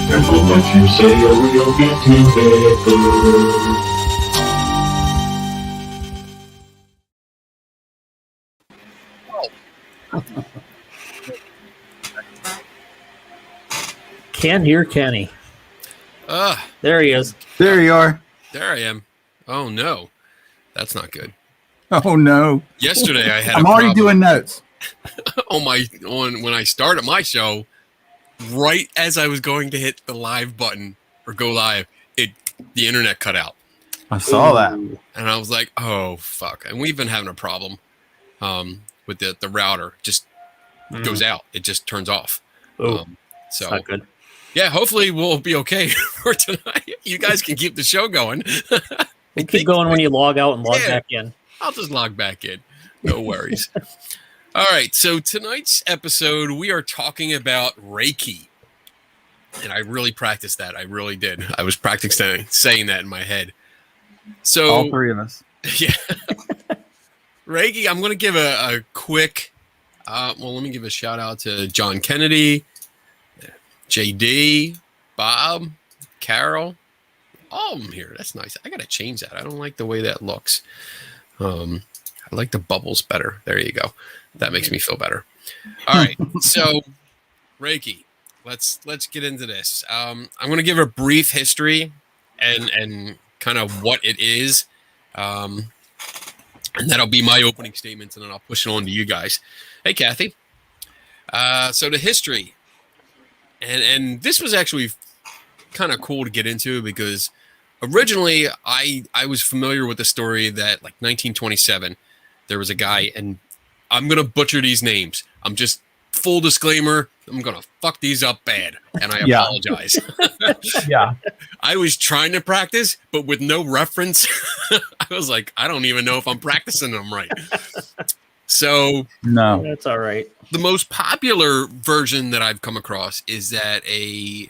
And for what you say, I will get together. Can't hear Kenny. There he is. There you are. There I am. Oh no, that's not good. Oh no. Yesterday I had. I'm already doing notes. When I started my show, right as I was going to hit the live button or go live, the internet cut out. I saw that, and I was like, "Oh fuck!" And we've been having a problem with the router. Just goes out. It just turns off. So not good. Yeah, hopefully we'll be okay for tonight. You guys can keep the show going. We'll keep going when you log out and log back in. I'll just log back in. No worries. All right, so tonight's episode, we are talking about Reiki. And I really practiced that. I really did. I was practicing saying that in my head. So all three of us. Yeah. Reiki, I'm going to give a quick, let me give a shout out to John Kennedy, JD, Bob, Carol, all of them here. That's nice. I got to change that. I don't like the way that looks. I like the bubbles better. There you go. That makes me feel better. All right. So Reiki, let's get into this. I'm going to give a brief history and kind of what it is. And that'll be my opening statements, and then I'll push it on to you guys. Hey, Kathy. So the history. And this was actually kind of cool to get into because originally I was familiar with the story that like 1927, there was a guy, and I'm going to butcher these names. I'm just full disclaimer. I'm going to fuck these up bad. And I apologize. Yeah. I was trying to practice, but with no reference. I was like, I don't even know if I'm practicing them right. So no, that's all right. The most popular version that I've come across is that Usui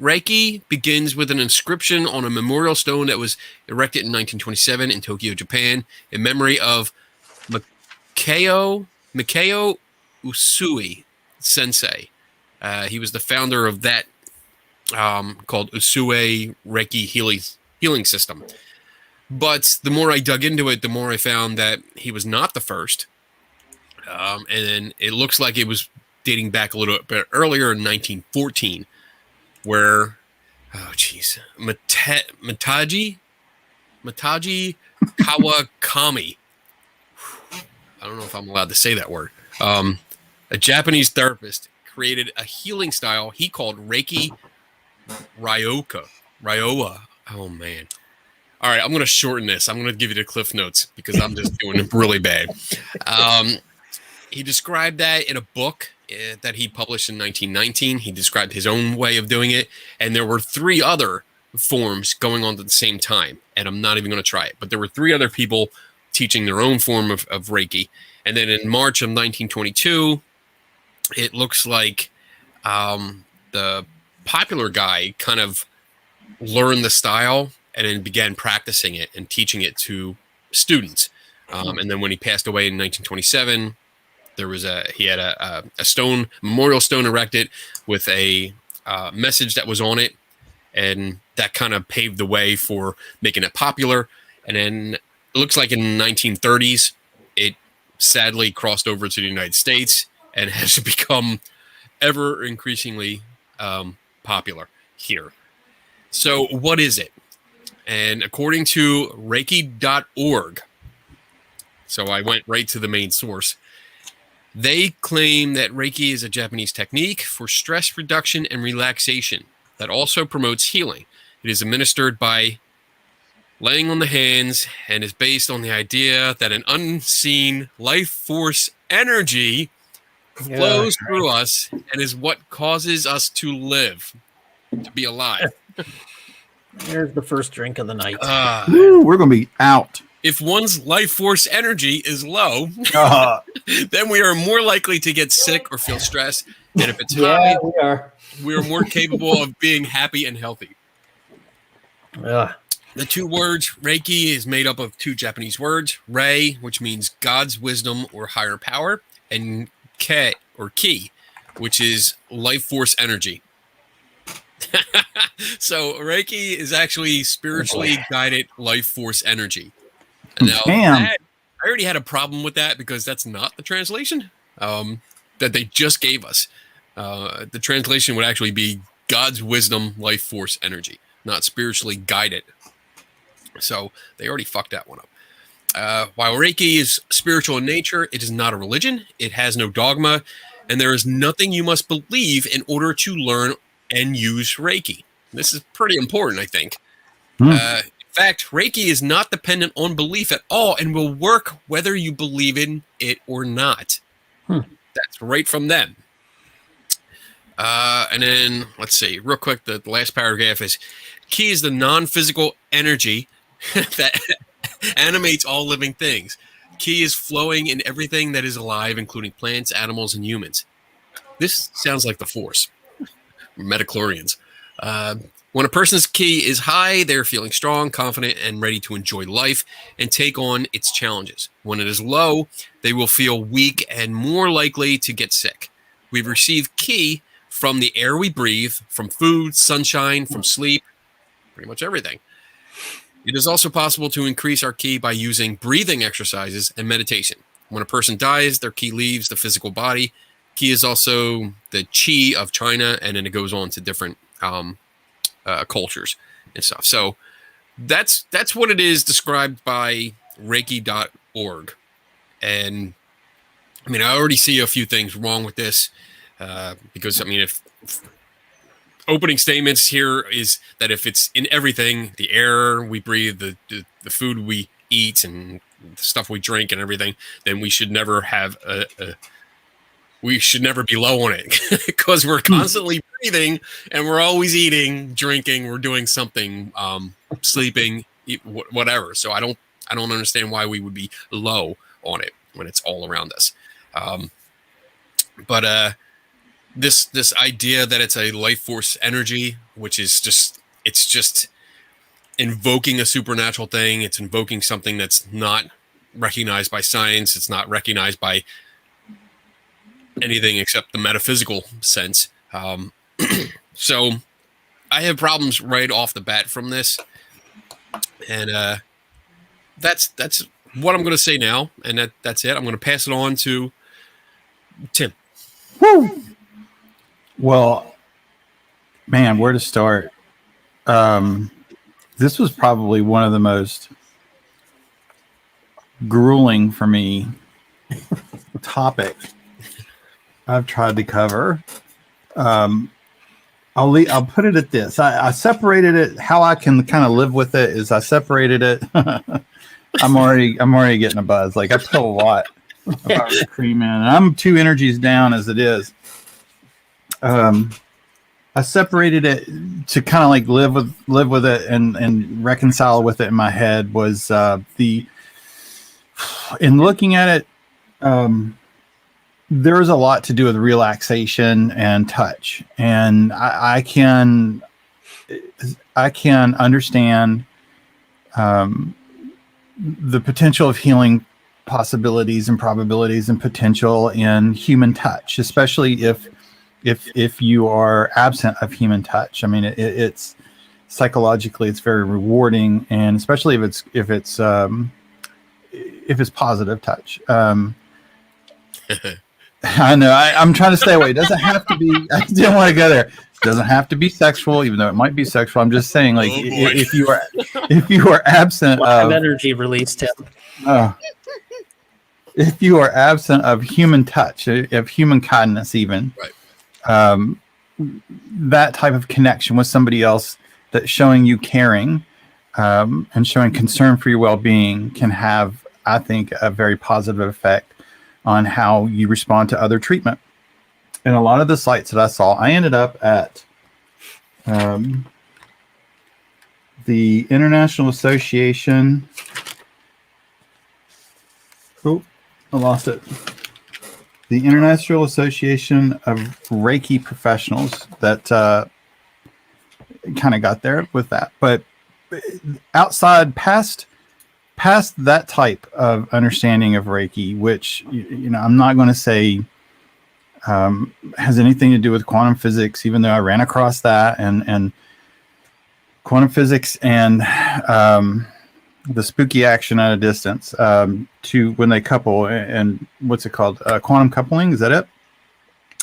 Reiki begins with an inscription on a memorial stone that was erected in 1927 in Tokyo, Japan, in memory of Mikao Usui Sensei. He was the founder of that called Usui Reiki healing system. But the more I dug into it, the more I found that he was not the first. And then it looks like it was dating back a little bit earlier in 1914, where, Mataji Kawakami. I don't know if I'm allowed to say that word. A Japanese therapist created a healing style he called Reiki Ryowa. Oh, man. All right, I'm going to shorten this. I'm going to give you the Cliff Notes because I'm just doing really bad. He described that in a book that he published in 1919. He described his own way of doing it, and there were 3 other forms going on at the same time, and I'm not even going to try it. But there were 3 other people teaching their own form of Reiki. And then in March of 1922, it looks like the popular guy kind of learned the style and then began practicing it and teaching it to students. And then when he passed away in 1927, he had a memorial stone erected with a message that was on it, and that kind of paved the way for making it popular. And then it looks like in the 1930s, it sadly crossed over to the United States and has become ever increasingly popular here. So what is it? And according to Reiki.org, so I went right to the main source, they claim that Reiki is a Japanese technique for stress reduction and relaxation that also promotes healing. It is administered by laying on the hands and is based on the idea that an unseen life force energy flows through us and is what causes us to live, to be alive. There's the first drink of the night. We're going to be out. If one's life force energy is low, then we are more likely to get sick or feel stressed. And if it's high, we are more capable of being happy and healthy. The two words Reiki is made up of two Japanese words, Rei, which means God's wisdom or higher power, and Ke or Ki, which is life force energy. So Reiki is actually spiritually guided life force energy. Now, I already had a problem with that because that's not the translation that they just gave us. The translation would actually be God's wisdom, life force energy, not spiritually guided. So they already fucked that one up. While Reiki is spiritual in nature, it is not a religion. It has no dogma, and there is nothing you must believe in order to learn and use Reiki. This is pretty important, I think. In fact, Reiki is not dependent on belief at all and will work whether you believe in it or not. That's right from them. And then, let's see, real quick, the last paragraph is, Ki is the non-physical energy that animates all living things. Ki is flowing in everything that is alive, including plants, animals, and humans. This sounds like the Force. Metachlorians. When a person's Ki is high, they're feeling strong, confident, and ready to enjoy life and take on its challenges. When it is low, they will feel weak and more likely to get sick. We receive Ki from the air we breathe, from food, sunshine, from sleep, pretty much everything. It is also possible to increase our Ki by using breathing exercises and meditation. When a person dies, their Ki leaves the physical body. Ki is also the Qi of China, and then it goes on to different cultures and stuff. So that's what it is described by Reiki.org. And I mean, I already see a few things wrong with this because, I mean, if opening statements here is that if it's in everything, the air we breathe, the food we eat, and the stuff we drink and everything, then we should never have we should never be low on it because we're constantly breathing and we're always eating, drinking, we're doing something, sleeping, whatever. So I don't understand why we would be low on it when it's all around us. But this idea that it's a life force energy, which is just invoking a supernatural thing. It's invoking something that's not recognized by science. It's not recognized by anything except the metaphysical sense. So I have problems right off the bat from this. And that's what I'm going to say now. And that's it. I'm going to pass it on to Tim. Woo! Well, man, where to start? This was probably one of the most grueling for me topic I've tried to cover. I'll put it at this. I separated it. How I can kind of live with it is I separated it. I'm already getting a buzz. Like I put a lot of cream in, and I'm 2 energies down as it is. I separated it to kind of like live with it and reconcile with it in my head. Was in looking at it, there is a lot to do with relaxation and touch, and I can understand the potential of healing possibilities and probabilities and potential in human touch, especially if you are absent of human touch. I mean, it's psychologically it's very rewarding, and especially if it's positive touch. I know I'm trying to stay away. It doesn't have to be. I didn't want to go there. It doesn't have to be sexual, even though it might be sexual. I'm just saying, like, if you are absent of energy released, Tim. If you are absent of human touch, of human kindness, even, right. that type of connection with somebody else, that showing you caring and showing concern for your well-being can have, I think, a very positive effect on how you respond to other treatment. And a lot of the sites that I saw, I ended up at the International Association. Oh, I lost it. The International Association of Reiki Professionals that kind of got there with that. But outside, past that type of understanding of Reiki, which, I'm not going to say has anything to do with quantum physics, even though I ran across that and quantum physics and the spooky action at a distance to when they couple, and what's it called? Quantum coupling. Is that it?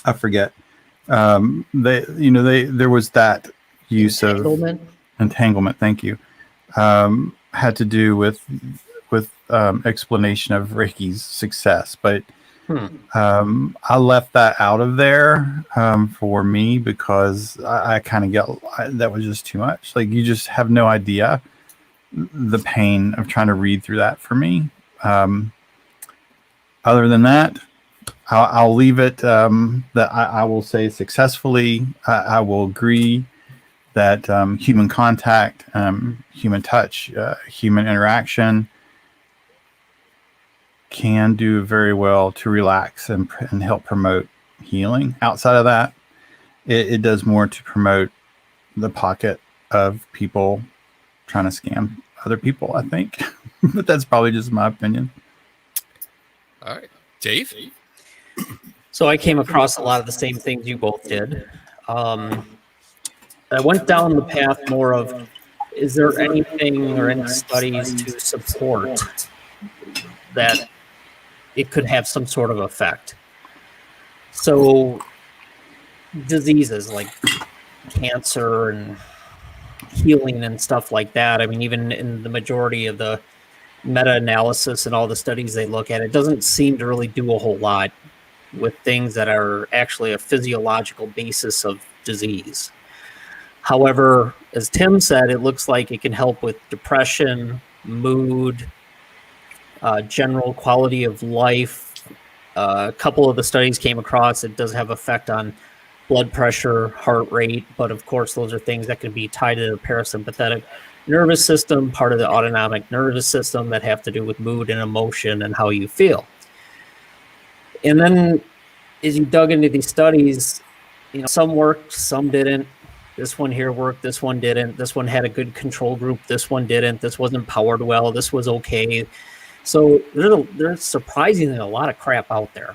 I forget. There was that use of entanglement. Thank you. Had to do with explanation of Reiki's success, but I left that out of there for me because I kind of get that was just too much. Like, you just have no idea the pain of trying to read through that for me. Other than that, I'll leave it that I will say successfully. I will agree that human contact, human touch, human interaction can do very well to relax and help promote healing. Outside of that, it does more to promote the pocket of people trying to scam other people, I think. But that's probably just my opinion. All right. Dave? So I came across a lot of the same things you both did. I went down the path more of, is there anything or any studies to support that it could have some sort of effect? So diseases like cancer and healing and stuff like that. I mean, even in the majority of the meta-analysis and all the studies they look at, it doesn't seem to really do a whole lot with things that are actually a physiological basis of disease. However, as Tim said, it looks like it can help with depression, mood, general quality of life. A couple of the studies came across, it does have effect on blood pressure, heart rate, but of course those are things that can be tied to the parasympathetic nervous system, part of the autonomic nervous system that have to do with mood and emotion and how you feel. And then as you dug into these studies, some worked, some didn't. This one here worked, this one didn't. This one had a good control group, this one didn't. This wasn't powered well, this was okay. So there's surprisingly a lot of crap out there.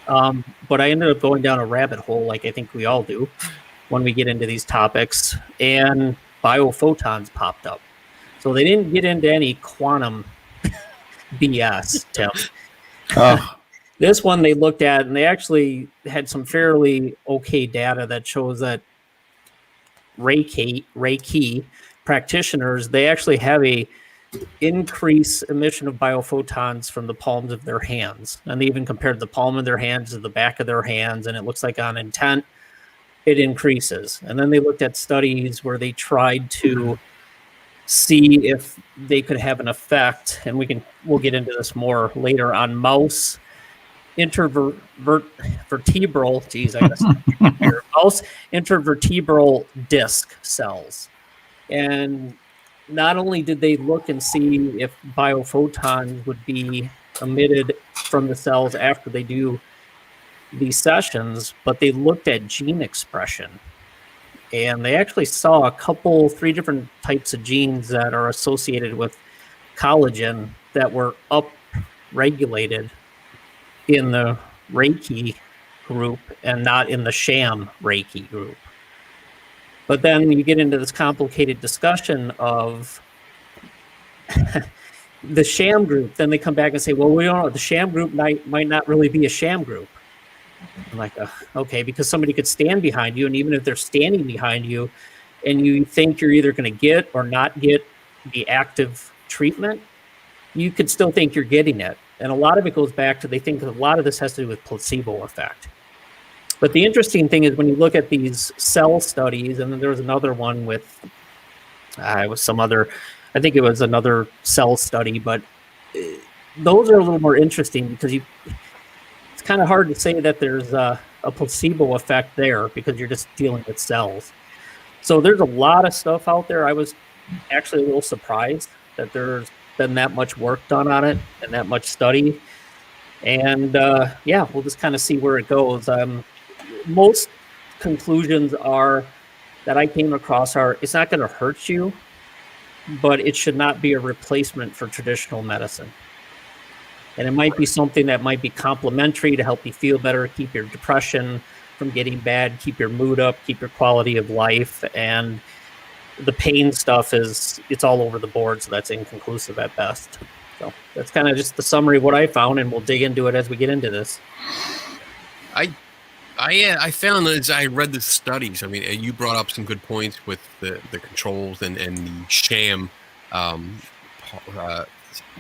But I ended up going down a rabbit hole, like I think we all do, when we get into these topics, and biophotons popped up. So they didn't get into any quantum BS, Tim. This one they looked at, and they actually had some fairly okay data that shows that Reiki practitioners, they actually have a increase emission of biophotons from the palms of their hands. And they even compared the palm of their hands to the back of their hands, and it looks like on intent, it increases. And then they looked at studies where they tried to see if they could have an effect, and we'll get into this more later, on mouse intervertebral, mouse intervertebral disc cells. And not only did they look and see if biophotons would be emitted from the cells after they do these sessions, but they looked at gene expression. And they actually saw three different types of genes that are associated with collagen that were upregulated in the Reiki group and not in the sham Reiki group. But then you get into this complicated discussion of the sham group. Then they come back and say, well, we don't know. The sham group might not really be a sham group. I'm like, okay, because somebody could stand behind you, and even if they're standing behind you and you think you're either going to get or not get the active treatment, you could still think you're getting it. And a lot of it goes back to, they think a lot of this has to do with placebo effect. But the interesting thing is when you look at these cell studies, and then there was another one with it was some other, I think it was another cell study, but those are a little more interesting because it's kind of hard to say that there's a placebo effect there because you're just dealing with cells. So there's a lot of stuff out there. I was actually a little surprised that there's been that much work done on it and that much study. And yeah, we'll just kind of see where it goes. Most conclusions are that I came across are it's not going to hurt you, but it should not be a replacement for traditional medicine. And it might be something that might be complementary to help you feel better, keep your depression from getting bad, keep your mood up, keep your quality of life. And the pain stuff it's all over the board, so that's inconclusive at best. So that's kind of just the summary of what I found, and we'll dig into it as we get into this. I found as I read the studies, I mean, you brought up some good points with the controls and the sham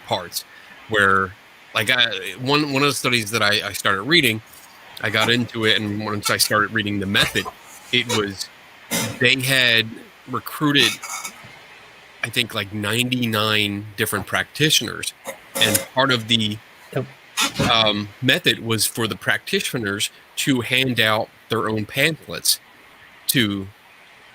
parts, where like one of the studies that I started reading, I got into it, and once I started reading the method, it was they had recruited, I think, like 99 different practitioners, and part of the method was for the practitioners to hand out their own pamphlets to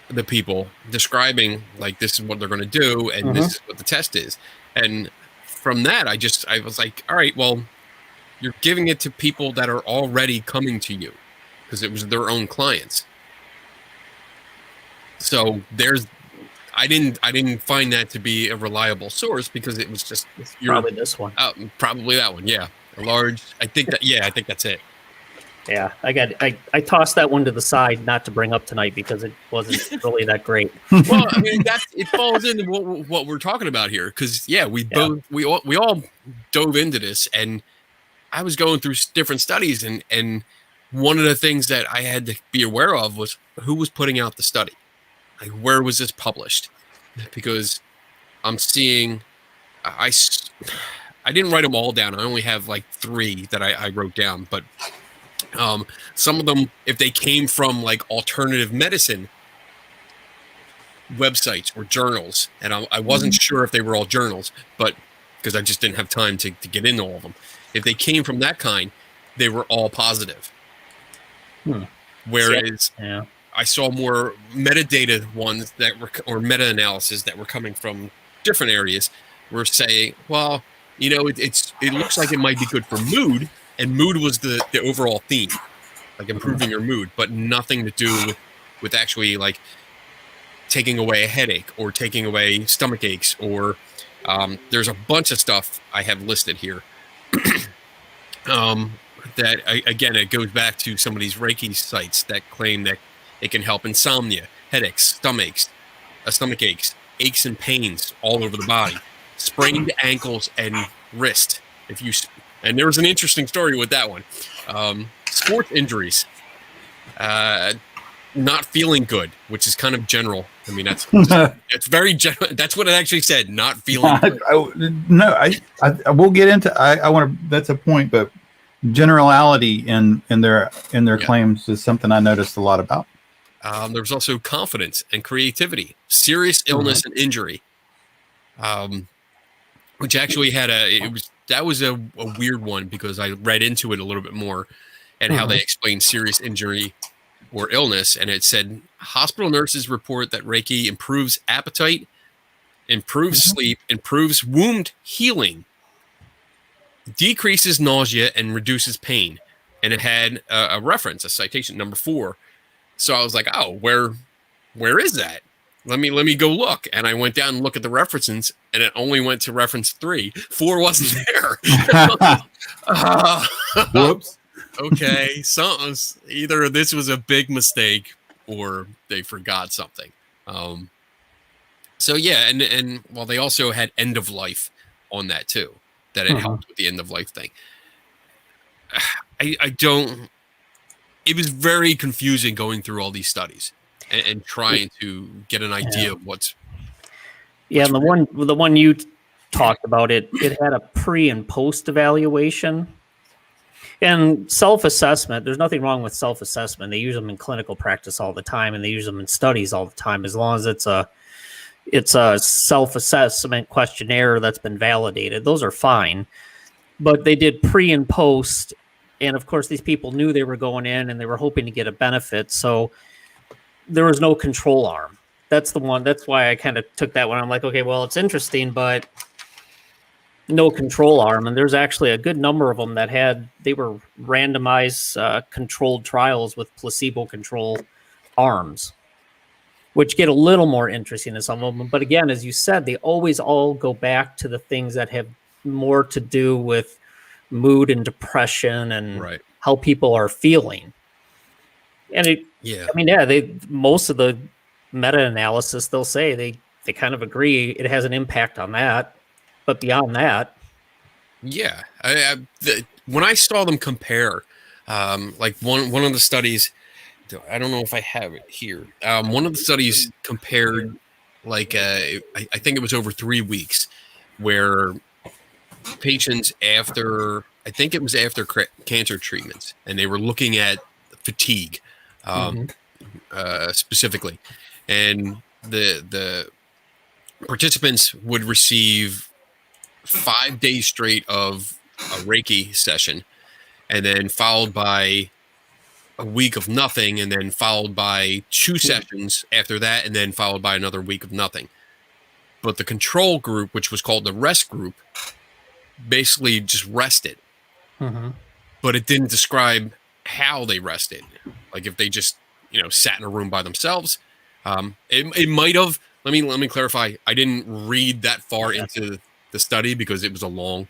the people describing like this is what they're going to do and this is what the test is. And from that, I was like, all right, well, you're giving it to people that are already coming to you because it was their own clients. So I didn't find that to be a reliable source because it was just probably this one. Probably that one, yeah. A large. I think that's it. Yeah, I tossed that one to the side not to bring up tonight because it wasn't really that great. Well, I mean, it falls into what we're talking about here because we all dove into this, and I was going through different studies, and one of the things that I had to be aware of was who was putting out the study, like where was this published, because I'm seeing I didn't write them all down. I only have like 3 that I wrote down, but some of them, if they came from like alternative medicine websites or journals, and I wasn't sure if they were all journals, but because I just didn't have time to get into all of them. If they came from that kind, they were all positive. Whereas I saw more metadata ones that were, or meta-analysis that were coming from different areas, were saying, well, you know, it looks like it might be good for mood, and mood was the overall theme, like improving your mood, but nothing to do with actually like taking away a headache or taking away stomach aches, or there's a bunch of stuff I have listed here. That again, it goes back to some of these Reiki sites that claim that it can help insomnia, headaches, stomach aches, aches and pains all over the body, sprained ankles and wrist. And there was an interesting story with that one. Sports injuries, not feeling good, which is kind of general. I mean, it's very general. That's what it actually said. Not feeling good. I will get into. I want to. That's a point, but generality in their claims is something I noticed a lot about. There was also confidence and creativity, serious illness and injury, which actually had that was a weird one because I read into it a little bit more and how they explained serious injury or illness. And it said hospital nurses report that Reiki improves appetite, improves sleep, improves wound healing, decreases nausea, and reduces pain. And it had a reference, a citation, number 4. So I was like, oh, where is that? Let me go look. And I went down and looked at the references, and it only went to reference 3. 4 wasn't there. Whoops. Okay, either this was a big mistake or they forgot something. So yeah, and well, they also had end of life on that too. That it helped with the end of life thing. I don't. It was very confusing going through all these studies and trying to get an idea of what's. Yeah, and the one you talked about, it had a pre and post evaluation, And self-assessment, there's nothing wrong with self-assessment. They use them in clinical practice all the time, and they use them in studies all the time, as long as it's a self-assessment questionnaire that's been validated. Those are fine. But they did pre and post, and of course these people knew they were going in and they were hoping to get a benefit, so there was no control arm. That's the one. That's why I kind of took that one. I'm like, okay, well, it's interesting, but no control arm. And there's actually a good number of them that they were randomized controlled trials with placebo control arms, which get a little more interesting in some of them. But again, as you said, they always all go back to the things that have more to do with mood and depression and how people are feeling. And most of the meta-analysis, they'll say they kind of agree it has an impact on that. But beyond that, yeah, when I saw them compare, like one of the studies, I don't know if I have it here. One of the studies compared, like I think it was over 3 weeks, where patients after cancer treatments, and they were looking at fatigue specifically, and the participants would receive 5 days straight of a Reiki session, and then followed by a week of nothing, and then followed by 2 sessions after that, and then followed by another week of nothing. But the control group, which was called the rest group, basically just rested. But it didn't describe how they rested. Like if they just, sat in a room by themselves. It might have, let me clarify. I didn't read that far into the study because it was a long,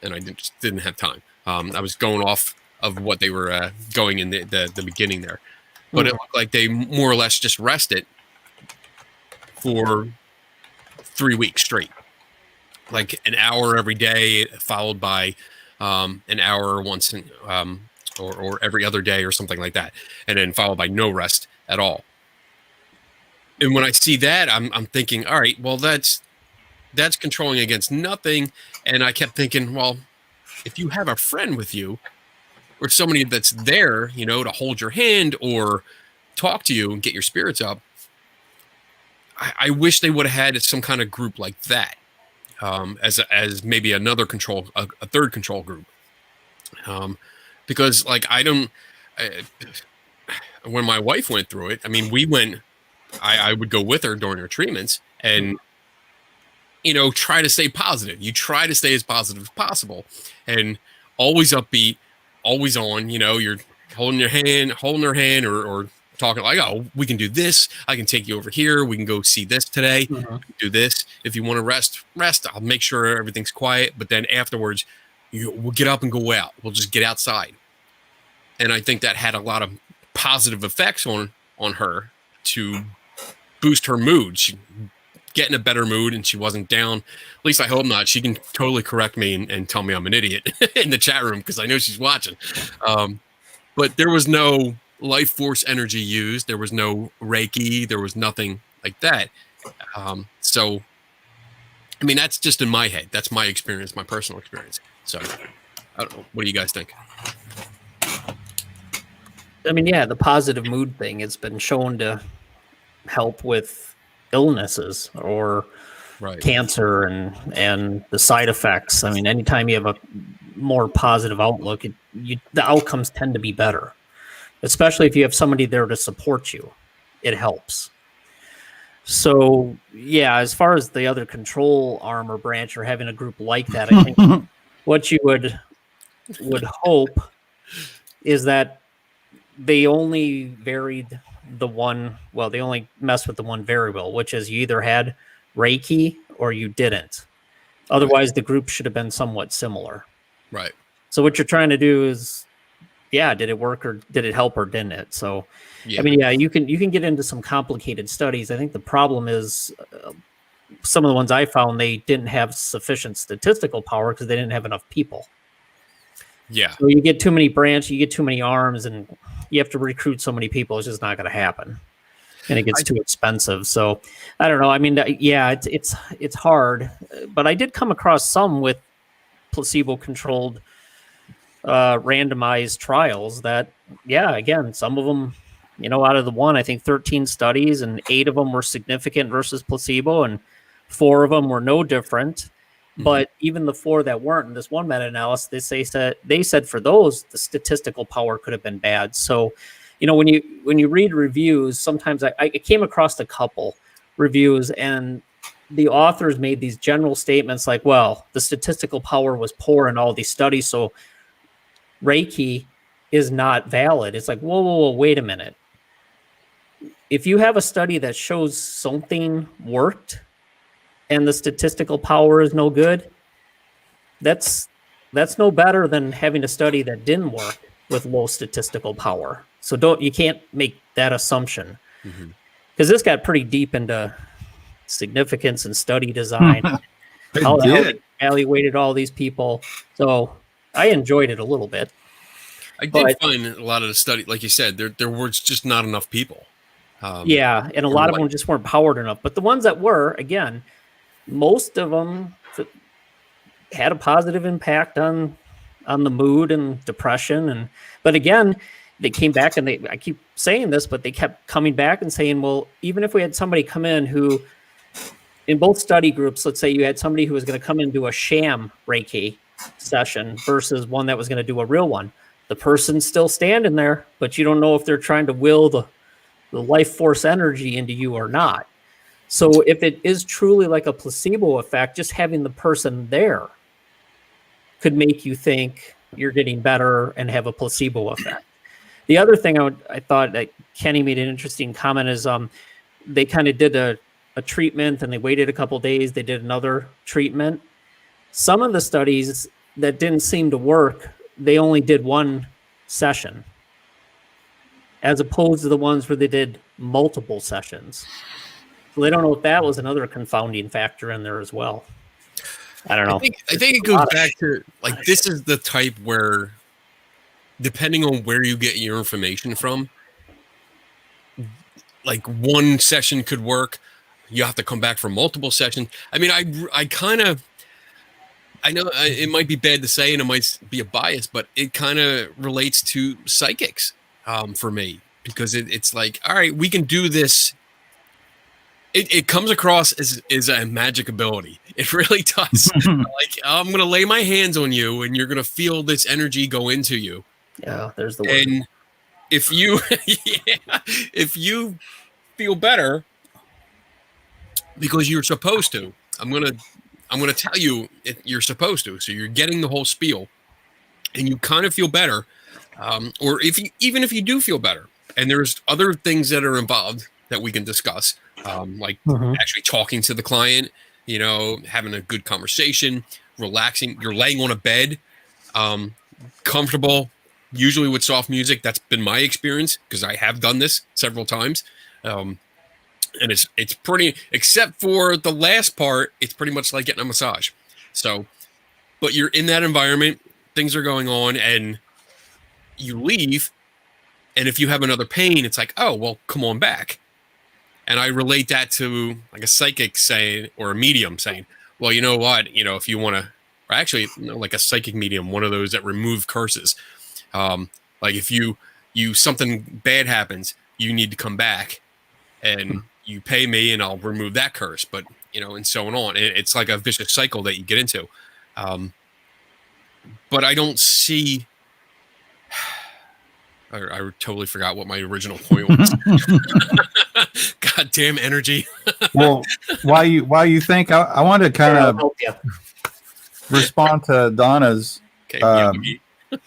and I just didn't have time. I was going off of what they were going in the beginning there, but it looked like they more or less just rested for 3 weeks straight, like an hour every day, followed by an hour once, or every other day or something like that, and then followed by no rest at all. And when I see that, I'm thinking, all right, well, that's controlling against nothing. And I kept thinking, well, if you have a friend with you or somebody that's there, to hold your hand or talk to you and get your spirits up, I wish they would have had some kind of group like that, as maybe another control, a third control group. Because like when my wife went through it, I would go with her during her treatments and, try to stay positive. You try to stay as positive as possible and always upbeat, always on, you're holding her hand or talking like, oh, we can do this. I can take you over here. We can go see this today. Do this. If you want to rest. I'll make sure everything's quiet. But then afterwards, we'll get up and go out. We'll just get outside. And I think that had a lot of positive effects on her to boost her mood. She get in a better mood, and she wasn't down. At least I hope not. She can totally correct me and tell me I'm an idiot in the chat room because I know she's watching. But there was no life force energy used. There was no Reiki. There was nothing like that. So, that's just in my head. That's my experience, my personal experience. So, I don't know. What do you guys think? The positive mood thing has been shown to help with illnesses or cancer and the side effects. Anytime you have a more positive outlook, the outcomes tend to be better, especially if you have somebody there to support you. It helps. So, as far as the other control arm or branch or having a group like that, I think what you would hope is that they only varied they only messed with the one variable, which is you either had Reiki or you didn't. Otherwise, the group should have been somewhat similar. Right. So what you're trying to do is, did it work or did it help or didn't it? So, you can get into some complicated studies. I think the problem is some of the ones I found, they didn't have sufficient statistical power because they didn't have enough people. Yeah. So you get too many branches, you get too many arms, and you have to recruit so many people. It's just not going to happen, and it gets too expensive. So I don't know. It's hard, but I did come across some with placebo-controlled randomized trials that, yeah, again, some of them, out of the one, I think 13 studies, and 8 of them were significant versus placebo, and 4 of them were no different. But even the 4 that weren't in this one meta-analysis, they said for those, the statistical power could have been bad. So, when you read reviews, sometimes I came across a couple reviews, and the authors made these general statements like, well, the statistical power was poor in all these studies, so Reiki is not valid. It's like, whoa, wait a minute. If you have a study that shows something worked and the statistical power is no good, that's no better than having a study that didn't work with low statistical power. So you can't make that assumption, because this got pretty deep into significance and study design. How they evaluated all these people. So I enjoyed it a little bit. I did find a lot of the study, like you said, there were just not enough people. And a lot of them just weren't powered enough. But the ones that were, again, most of them had a positive impact on the mood and depression. But again, they came back, and I keep saying this, but they kept coming back and saying, well, even if we had somebody come in who, in both study groups, let's say you had somebody who was going to come in and do a sham Reiki session versus one that was going to do a real one, the person's still standing there, but you don't know if they're trying to will the life force energy into you or not. So if it is truly like a placebo effect, just having the person there could make you think you're getting better and have a placebo effect. The other thing I thought that Kenny made an interesting comment is they kind of did a treatment, and they waited a couple of days. They did another treatment. Some of the studies that didn't seem to work, they only did one session, as opposed to the ones where they did multiple sessions. So they don't know if that was another confounding factor in there as well. I don't know. I think it goes back to, like, this is the type where, depending on where you get your information from, like, one session could work. You have to come back for multiple sessions. I mean, I know it might be bad to say, and it might be a bias, but it kind of relates to psychics for me, because it's like, all right, we can do this. It comes across as a magic ability. It really does. Like, I'm going to lay my hands on you, and you're going to feel this energy go into you. Yeah, there's the word. And if you, if you feel better, because you're supposed to, I'm gonna tell you you're supposed to. So you're getting the whole spiel, and you kind of feel better, or even if you do feel better, and there's other things that are involved that we can discuss, like actually talking to the client, having a good conversation, relaxing. You're laying on a bed, comfortable, usually with soft music. That's been my experience, because I have done this several times. And it's pretty, except for the last part, it's pretty much like getting a massage. So, but you're in that environment, things are going on, and you leave. And if you have another pain, it's like, oh, well, come on back. And I relate that to like a psychic saying, or a medium saying, well, you know what, if you want to, or actually, like a psychic medium, one of those that remove curses. Like if something bad happens, you need to come back and you pay me and I'll remove that curse, but and so on. It's like a vicious cycle that you get into. But I don't see, I totally forgot what my original point was. Goddamn energy. Well, while you think, I want to kind of respond to Donna's,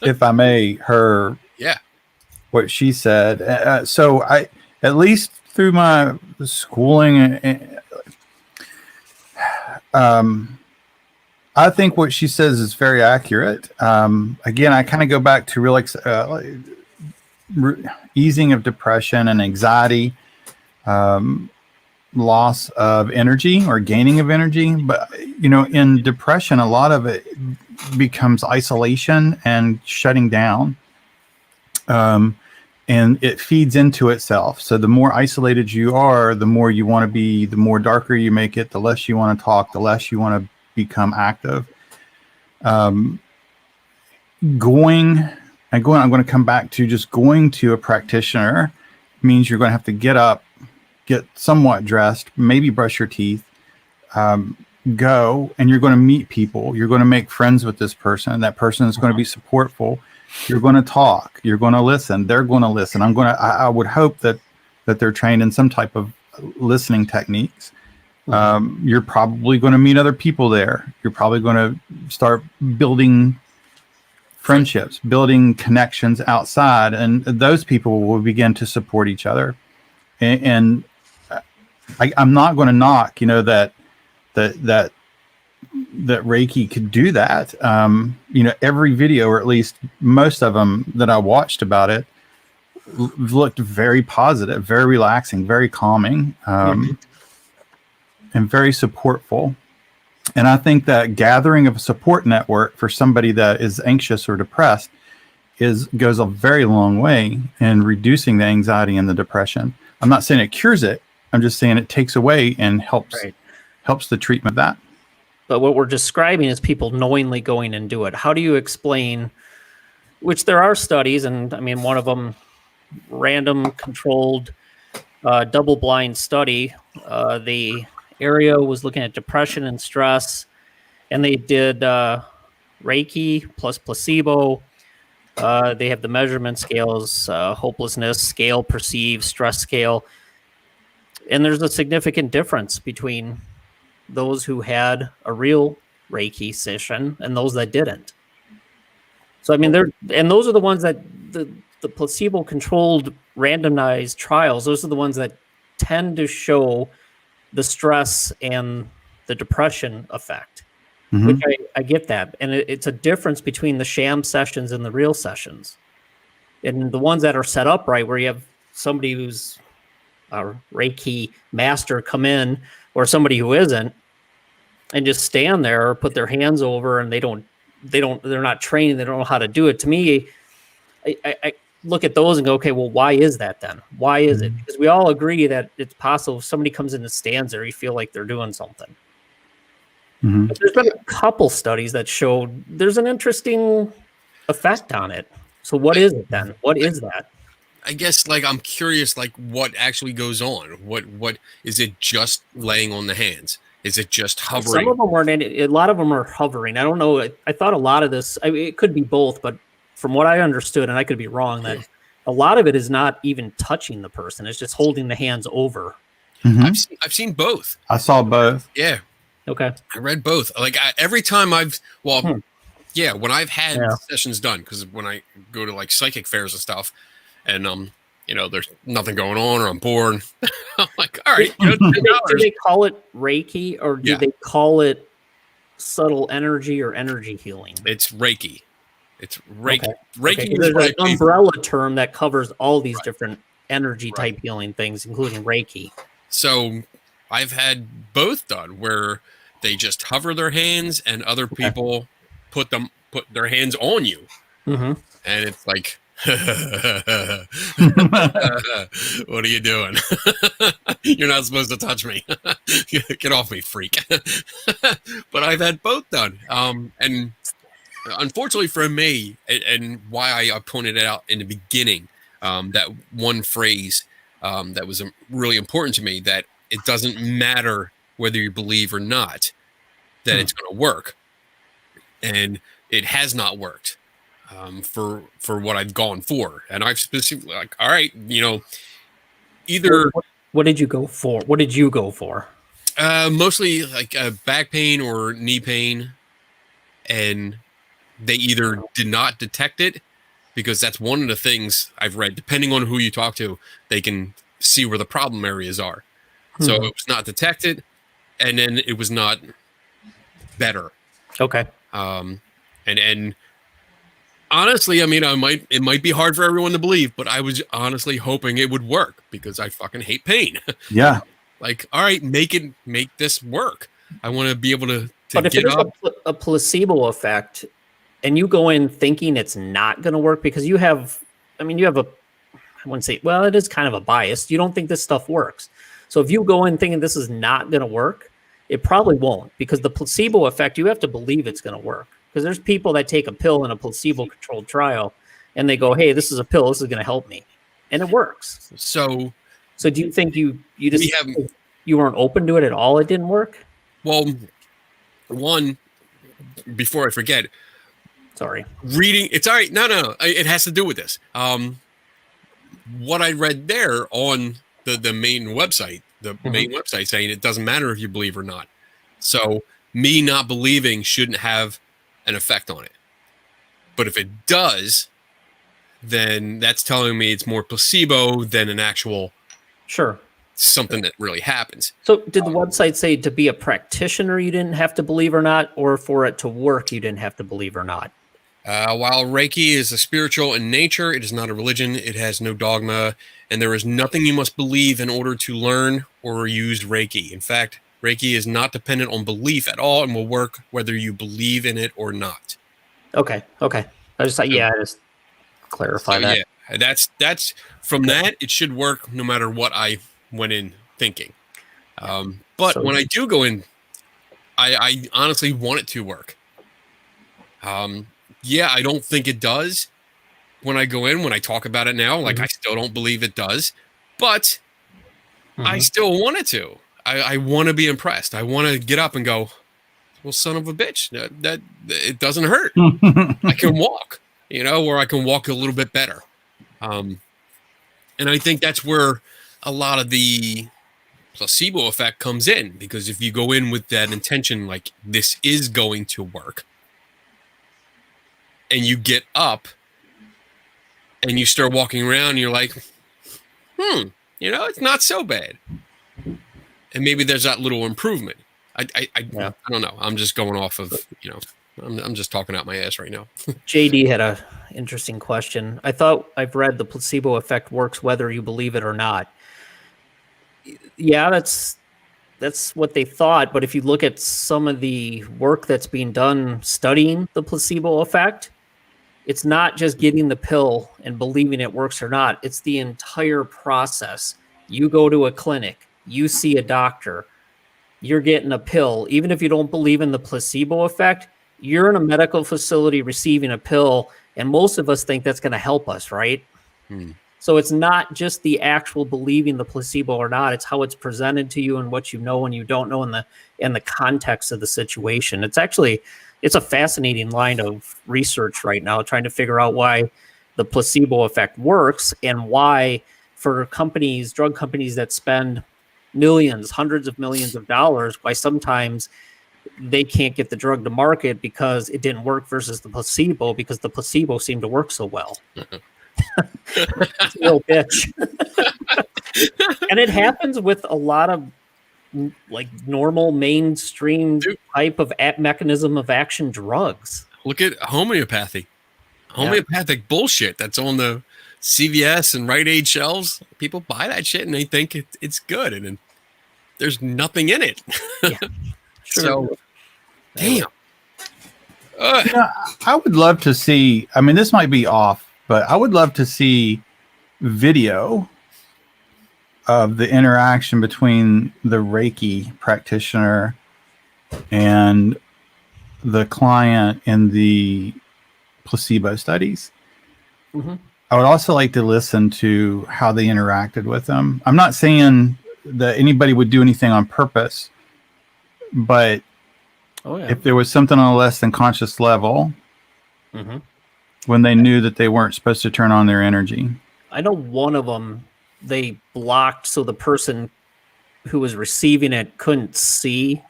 if I may, what she said. So I, at least through my schooling, I think what she says is very accurate. Again, I kind of go back to easing of depression and anxiety, loss of energy or gaining of energy. But, in depression, a lot of it becomes isolation and shutting down. And it feeds into itself. So the more isolated you are, the more you want to be, the more darker you make it, the less you want to talk, the less you want to become active. I'm going to come back to just going to a practitioner means you're going to have to get up, get somewhat dressed, maybe brush your teeth, go, and you're going to meet people. You're going to make friends with this person. That person is going to be supportful. You're going to talk. You're going to listen. They're going to listen. I would hope that they're trained in some type of listening techniques. You're probably going to meet other people there. You're probably going to start building friendships, building connections outside, and those people will begin to support each other. And I'm not going to knock, that Reiki could do that. Every video, or at least most of them that I watched about it, looked very positive, very relaxing, very calming, and very supportful. And I think that gathering of a support network for somebody that is anxious or depressed goes a very long way in reducing the anxiety and the depression. I'm not saying it cures it. I'm just saying it takes away and helps the treatment of that. But what we're describing is people knowingly going and do it. How do you explain, which there are studies, and I mean, one of them, random controlled double-blind study. The area was looking at depression and stress, and they did Reiki plus placebo. They have the measurement scales, hopelessness scale, perceived stress scale. And there's a significant difference between those who had a real Reiki session and those that didn't. So, I mean, those are the ones that the placebo-controlled randomized trials, those are the ones that tend to show the stress and the depression effect, which I get that. And it's a difference between the sham sessions and the real sessions. And the ones that are set up right, where you have somebody who's a Reiki master come in, or somebody who isn't, and just stand there or put their hands over, and they're not trained, they don't know how to do it. To me, I look at those and go, okay, well, why is that then? Why is it? Because we all agree that it's possible if somebody comes in and stands there, you feel like they're doing something. But there's been a couple studies that showed there's an interesting effect on it. So what is it then? What is that? I guess, I'm curious, what actually goes on? What is it? Just laying on the hands? Is it just hovering? Some of them weren't. A lot of them are hovering. I don't know. I thought a lot of this. It could be both, but from what I understood, and I could be wrong, that a lot of it is not even touching the person. It's just holding the hands over. I've seen both. I saw both. Yeah. Okay. I read both. Every time when I've had sessions done, because when I go to psychic fairs and stuff, and there's nothing going on, or I'm bored, I'm like, all right. Do they call it Reiki, or do they call it subtle energy or energy healing? It's Reiki. It's Reiki. Okay. Reiki is there's an umbrella term that covers all these different energy type healing things, including Reiki. So I've had both done where they just hover their hands, and other people put their hands on you, and it's like, what are you doing? You're not supposed to touch me. Get off me, freak. But I've had both done. And unfortunately for me, and why I pointed it out in the beginning, that one phrase that was really important to me, that it doesn't matter whether you believe or not that it's going to work. And it has not worked. For what I've gone for, and I've specifically all right, either. What did you go for? What did you go for? Mostly back pain or knee pain, and they either did not detect it, because that's one of the things I've read. Depending on who you talk to, they can see where the problem areas are. So it was not detected, and then it was not better. Okay. And honestly, I mean, it might be hard for everyone to believe, but I was honestly hoping it would work, because I fucking hate pain. Yeah. All right, make this work. I want to be able to but if get it up. is a placebo effect, and you go in thinking it's not going to work, because you have I wouldn't say, well, it is kind of a bias. You don't think this stuff works. So if you go in thinking this is not going to work, it probably won't, because the placebo effect, you have to believe it's going to work. Because there's people that take a pill in a placebo-controlled trial, and they go, "Hey, this is a pill. This is going to help me," and it works. So do you think you we just have, you weren't open to it at all? It didn't work. well, one, before I forget, Sorry. reading, it's all right. No, it has to do with this. What I read there on the main website, saying it doesn't matter if you believe or not. So me not believing shouldn't have an effect on it. But if it does, then that's telling me it's more placebo than an actual Sure. something that really happens. So did the website say to be a practitioner you didn't have to believe or not, or for it to work you didn't have to believe or not? While Reiki is a spiritual in nature, it is not a religion. It has no dogma, and there is nothing you must believe in order to learn or use Reiki. In fact, Reiki is not dependent on belief at all and will work whether you believe in it or not. Okay. I just thought, I just clarify that. Yeah, that's from that. It should work no matter what I went in thinking. But when I do go in, I honestly want it to work. Yeah, I don't think it does when I go in, when I talk about it now. Like, I still don't believe it does, but I still want it to. I want to be impressed. I want to get up and go, well, son of a bitch, that it doesn't hurt. I can walk, or I can walk a little bit better. And I think that's where a lot of the placebo effect comes in, because if you go in with that intention, like this is going to work, and you get up and you start walking around and you're like, it's not so bad. And maybe there's that little improvement. I don't know. I'm just going off of, I'm just talking out my ass right now. JD had a interesting question. I thought I've read the placebo effect works whether you believe it or not. Yeah, that's what they thought. But if you look at some of the work that's being done studying the placebo effect, it's not just getting the pill and believing it works or not. It's the entire process. You go to a clinic, you see a doctor, you're getting a pill. Even if you don't believe in the placebo effect, you're in a medical facility receiving a pill, and most of us think that's going to help us, right? So it's not just the actual believing the placebo or not. It's how it's presented to you and what you know and you don't know in the context of the situation. It's a fascinating line of research right now, trying to figure out why the placebo effect works and why for drug companies that spend millions, hundreds of millions of dollars, why sometimes they can't get the drug to market because it didn't work versus the placebo, because the placebo seemed to work so well. It's a real bitch. And it happens with a lot of like normal mainstream type of mechanism of action drugs. Look at homeopathic bullshit that's on the CVS and Rite Aid shelves. People buy that shit and they think it's good, and then there's nothing in it. Yeah, sure. So, damn. I would love to see, this might be off, but I would love to see video of the interaction between the Reiki practitioner and the client in the placebo studies. I would also like to listen to how they interacted with them. I'm not saying that anybody would do anything on purpose, but if there was something on a less than conscious level, when they knew that they weren't supposed to turn on their energy. I know one of them, they blocked so the person who was receiving it couldn't see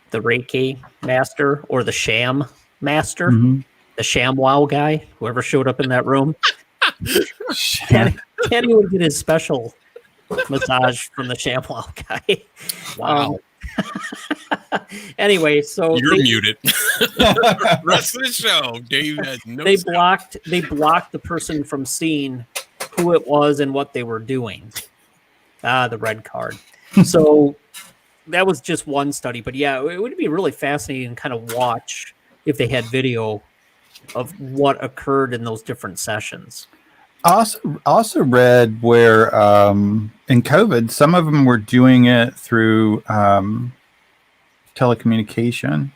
the Reiki master or the sham master, the ShamWow guy, whoever showed up in that room. Can't even get his special massage from the ShamWow guy. Wow. Anyway, so you're muted. Rest of the show, Dave has no. They blocked the person from seeing who it was and what they were doing. The red card. So that was just one study, but yeah, it would be really fascinating to kind of watch if they had video of what occurred in those different sessions. I also read where in COVID, some of them were doing it through telecommunication,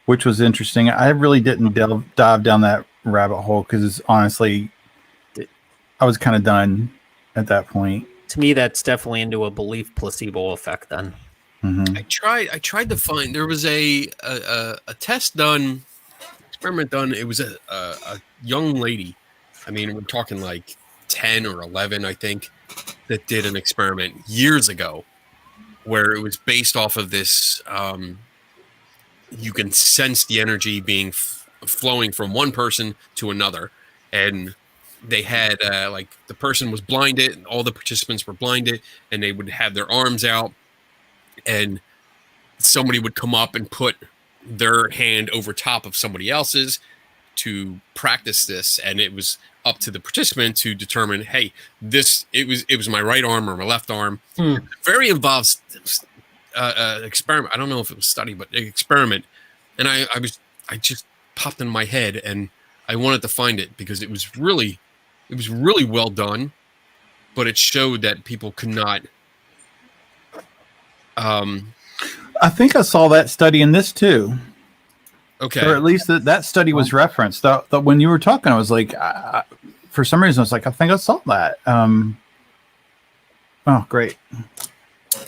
which was interesting. I really didn't dive down that rabbit hole because honestly, I was kind of done at that point. To me, that's definitely into a belief placebo effect then. Mm-hmm. I tried to find, there was a test done, experiment done. It was a young lady. I mean, we're talking like 10 or 11, I think, that did an experiment years ago where it was based off of this. You can sense the energy being flowing from one person to another. And they had like the person was blinded, and all the participants were blinded, and they would have their arms out, and somebody would come up and put their hand over top of somebody else's to practice this, and it was up to the participant to determine, hey, it was my right arm or my left arm. Very involved experiment. I don't know if it was study, but an experiment. And I just popped in my head, and I wanted to find it because it was really well done, but it showed that people could not. I think I saw that study in this too. Okay. Or at least that study was referenced. That when you were talking, I was like, for some reason, I was like, I think I saw that. Oh, great.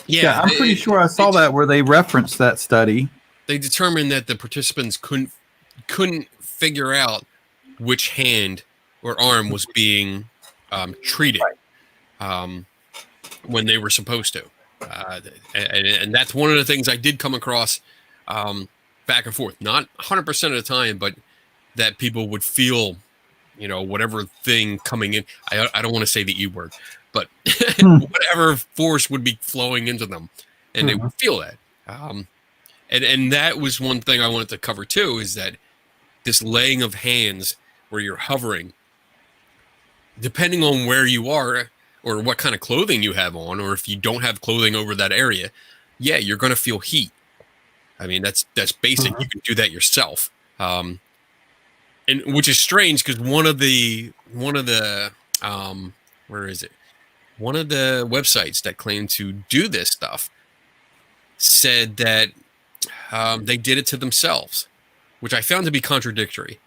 Yeah, I'm pretty sure I saw that where they referenced that study. They determined that the participants couldn't figure out which hand or arm was being treated when they were supposed to. And that's one of the things I did come across back and forth. Not 100% of the time, but that people would feel, whatever thing coming in. I don't want to say the E word, but whatever force would be flowing into them, and they would feel that. And that was one thing I wanted to cover too, is that this laying of hands where you're hovering, depending on where you are or what kind of clothing you have on, or if you don't have clothing over that area, yeah, you're going to feel heat. I mean, that's basic. You can do that yourself. And which is strange because one of the where is it? One of the websites that claim to do this stuff said that they did it to themselves, which I found to be contradictory,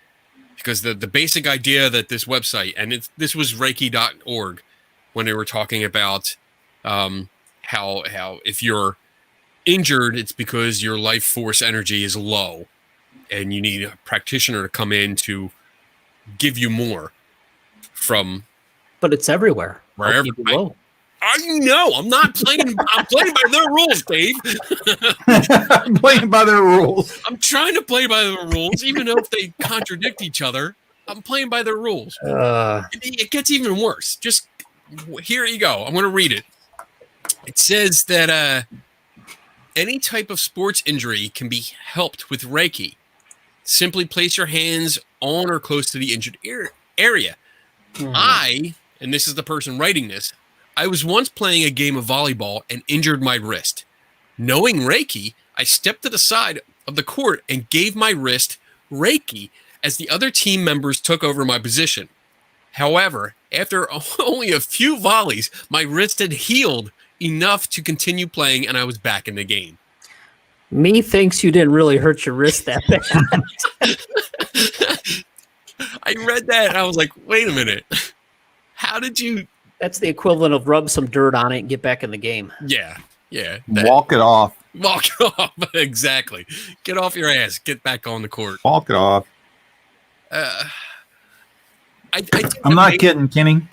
because the basic idea that this website, and this was Reiki.org, when they were talking about how if you're injured, it's because your life force energy is low and you need a practitioner to come in to give you more from. But it's everywhere. Wherever. I know. I'm not playing. I'm playing by their rules, Dave. I'm playing by their rules. I'm trying to play by their rules, even though if they contradict each other. I'm playing by their rules. It gets even worse. Just here you go. I'm going to read it. It says that any type of sports injury can be helped with Reiki. Simply place your hands on or close to the injured area. And this is the person writing this, I was once playing a game of volleyball and injured my wrist. Knowing Reiki, I stepped to the side of the court and gave my wrist Reiki as the other team members took over my position. However, after only a few volleys, my wrist had healed enough to continue playing, and I was back in the game. Me thinks you didn't really hurt your wrist that bad. I read that and I was like, wait a minute. How did you? That's the equivalent of rub some dirt on it and get back in the game. Yeah. Walk it off. Walk it off. Exactly. Get off your ass. Get back on the court. Walk it off. I'm not kidding, Kenny.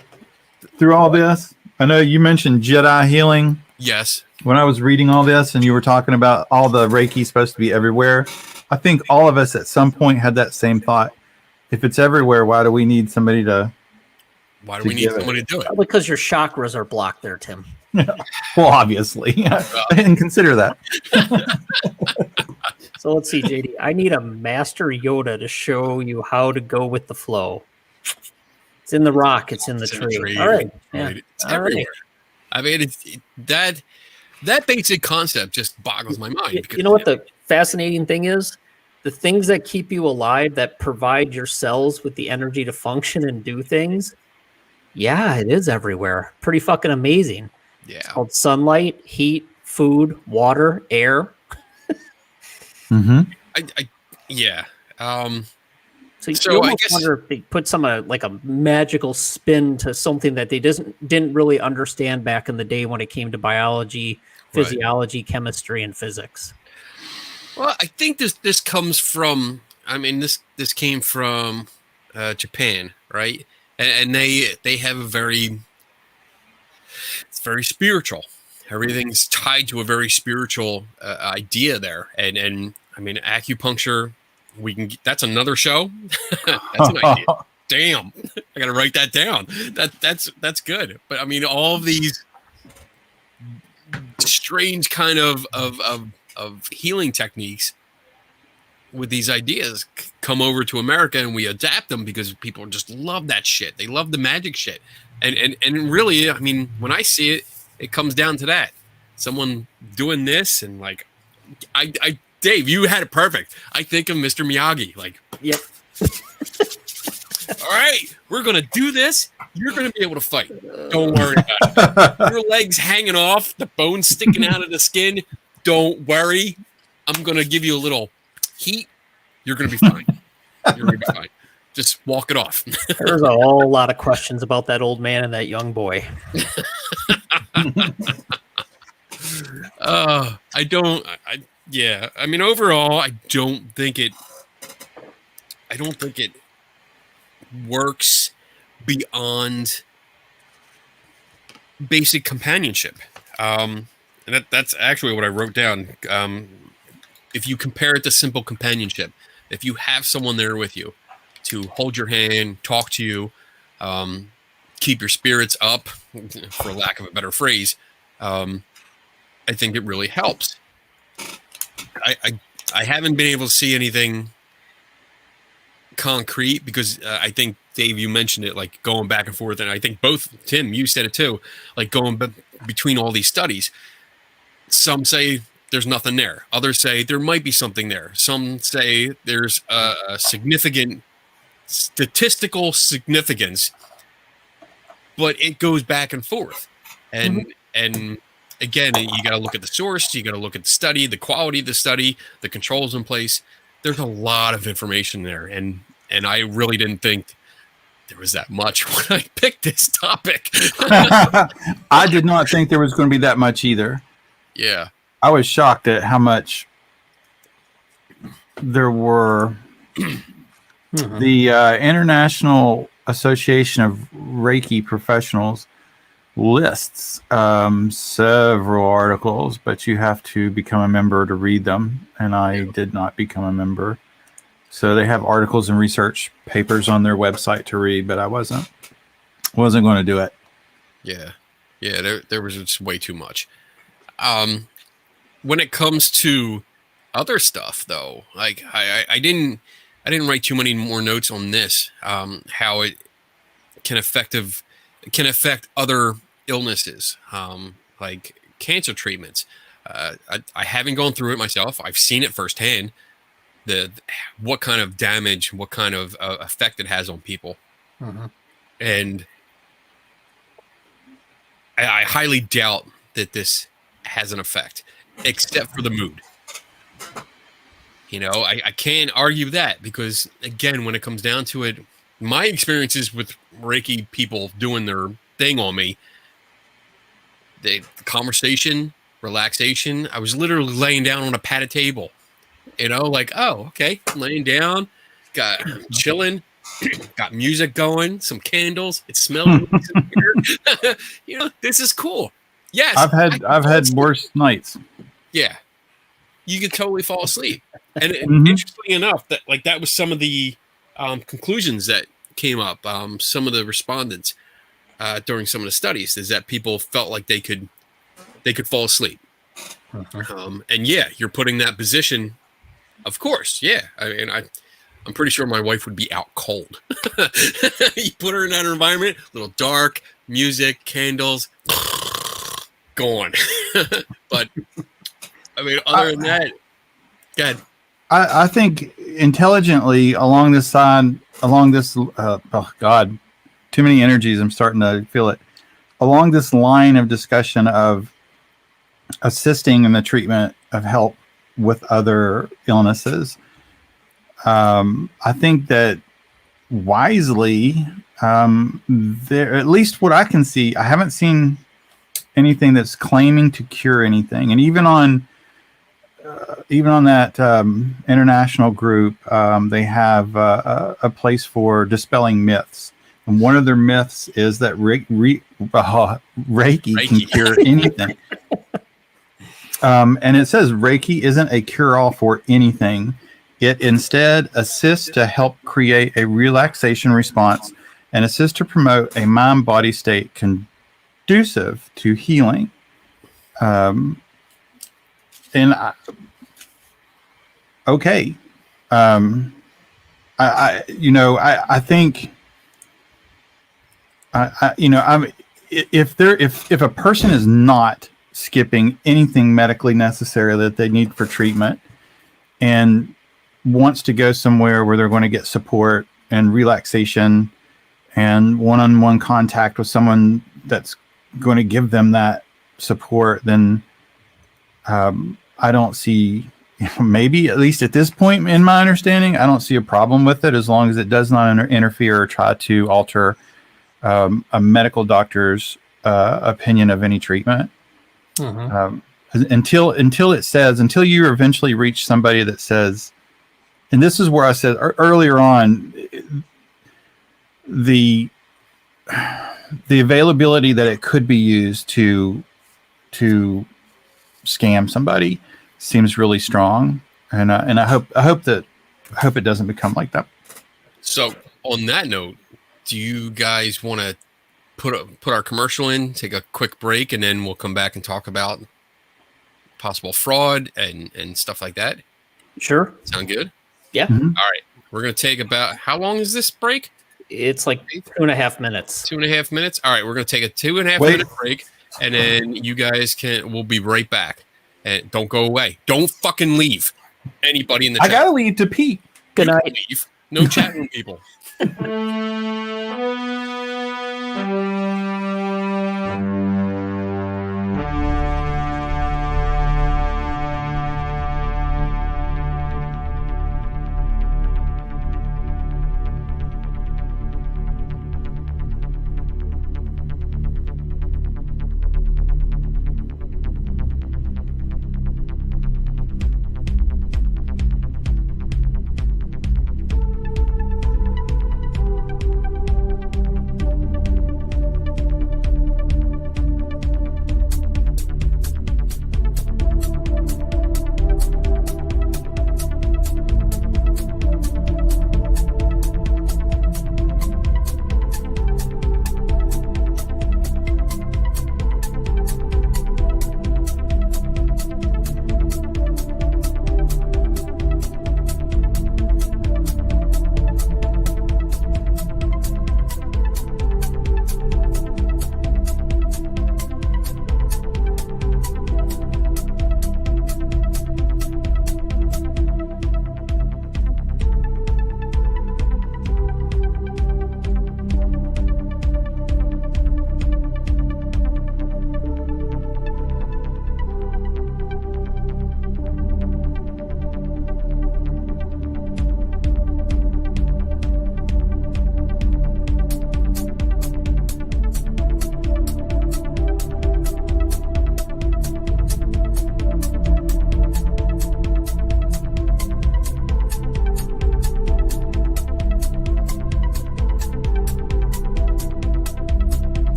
Through all this, I know you mentioned Jedi healing. Yes. When I was reading all this and you were talking about all the Reiki supposed to be everywhere, I think all of us at some point had that same thought. If it's everywhere, why do we need somebody to... Why do we need somebody to do it? Because your chakras are blocked there, Tim. Well, obviously. I didn't consider that. So let's see, JD. I need a master Yoda to show you how to go with the flow. It's in the rock. It's in the tree. All right. Yeah. It's everywhere. I mean, that basic concept just boggles my mind. You know what the fascinating thing is? The things that keep you alive, that provide your cells with the energy to function and do things, yeah, it is everywhere. Pretty fucking amazing. Yeah. It's called sunlight, heat, food, water, air. Mm-hmm. Yeah. So you So I almost guess wonder if they put some like a magical spin to something that they didn't really understand back in the day when it came to biology, right. physiology, chemistry, and physics. Well, I think this comes from. I mean, this came from Japan, right? And they have a very it's very spiritual. Everything's tied to a very spiritual idea there, and I mean acupuncture. We can. That's another show. That's an idea. Damn, I gotta write that down. That's good. But I mean, all of these strange kind of healing techniques with these ideas come over to America, and we adapt them because people just love that shit. They love the magic shit, and really, I mean, when I see it, it comes down to that. Someone doing this, and like, I Dave, you had it perfect. I think of Mr. Miyagi, like, Yep. all right, we're gonna do this. You're gonna be able to fight. Don't worry about it. Your legs hanging off, the bones sticking out of the skin. Don't worry. I'm gonna give you a little heat. You're gonna be fine. You're gonna be fine. Just walk it off. There's a whole lot of questions about that old man and that young boy. I don't. Yeah. I mean, overall, I don't think it works beyond basic companionship. And that's actually what I wrote down. If you compare it to simple companionship, if you have someone there with you to hold your hand, talk to you, keep your spirits up, for lack of a better phrase, I think it really helps. I haven't been able to see anything concrete because I think, Dave, you mentioned it, like going back and forth, and I think both, Tim, you said it too, like going between all these studies. Some say there's nothing there. Others say there might be something there. Some say there's a significant statistical significance, but it goes back and forth. And again, you got to look at the source, you got to look at the study, the quality of the study, the controls in place. There's a lot of information there, and I really didn't think there was that much when I picked this topic. I did not think there was going to be that much either. Yeah. I was shocked at how much there were. The International Association of Reiki Professionals lists several articles, but you have to become a member to read them, and I did not become a member. So they have articles and research papers on their website to read, but I wasn't going to do it. Yeah. There was just way too much. When it comes to other stuff, though, like I didn't write too many more notes on this. How it can affect other illnesses, like cancer treatments. I haven't gone through it myself. I've seen it firsthand. What kind of damage, what kind of effect it has on people, and I highly doubt that this has an effect, except for the mood. You know, I can't argue that because, again, when it comes down to it, my experiences with Reiki people doing their thing on me, the conversation, relaxation, I was literally laying down on a padded table, you know, like, oh, okay, I'm laying down, got chilling, got music going, some candles, it smells weird. You know, this is cool. Yes. I've had worse nights. Yeah. You could totally fall asleep. And interestingly enough, that was some of the conclusions that came up. Some of the respondents during some of the studies is that people felt like they could fall asleep. And yeah, you're putting that position. Of course, yeah. I mean, I'm pretty sure my wife would be out cold. You put her in that environment, a little dark, music, candles, gone. But I mean, other than that, go ahead. I think intelligently along this, oh God, too many energies. I'm starting to feel it. Along this line of discussion of assisting in the treatment of help with other illnesses, I think that wisely, there, at least what I can see, I haven't seen anything that's claiming to cure anything. And even on that international group, they have a place for dispelling myths. And one of their myths is that Reiki can cure anything. And it says Reiki isn't a cure-all for anything. It instead assists to help create a relaxation response and assists to promote a mind-body state conducive to healing. Okay. I think, if a person is not skipping anything medically necessary that they need for treatment and wants to go somewhere where they're going to get support and relaxation and one-on-one contact with someone that's going to give them that support, then I don't see, maybe at least at this point in my understanding, I don't see a problem with it as long as it does not interfere or try to alter a medical doctor's opinion of any treatment. Until you eventually reach somebody that says, and this is where I said earlier on, the availability that it could be used to scam somebody seems really strong, and I hope it doesn't become like that. So on that note, do you guys want to put our commercial in, take a quick break, and then we'll come back and talk about possible fraud and stuff like that? Sure. Sound good? Yeah. Mm-hmm. All right. We're going to take about, how long is this break? It's like 2.5 minutes. 2.5 minutes. All right. We're going to take a 2.5 minute break, and then you guys we'll be right back. And don't go away. Don't fucking leave. Anybody in the chat. I got to leave to pee. Good night. Leave. No chat room people.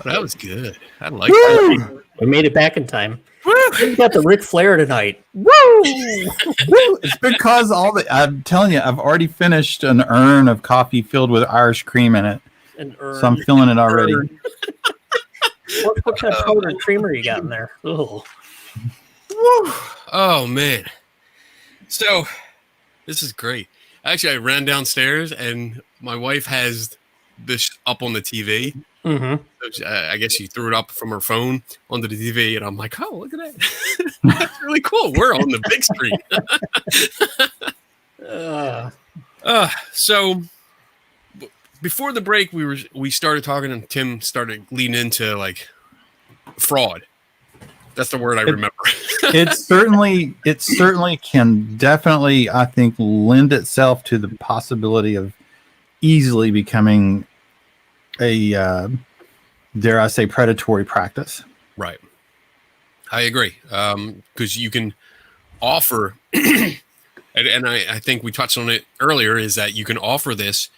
That was good. I like that. We made it back in time. We got the Ric Flair tonight. Woo! It's because I'm telling you, I've already finished an urn of coffee filled with Irish cream in it. An urn. So I'm feeling it already. What kind of powdered creamer you got in there? Oh, Oh man. So this is great. Actually, I ran downstairs and my wife has this up on the TV. mm-hmm. I guess she threw it up from her phone onto the TV, and I'm like, "Oh, look at that! That's really cool. We're on the big screen." So before the break, we started talking, and Tim started leaning into like fraud. That's the word I remember. it certainly can definitely, I think, lend itself to the possibility of easily becoming a dare I say predatory practice. Right. I agree. Because you can offer, and I think we touched on it earlier, is that you can offer this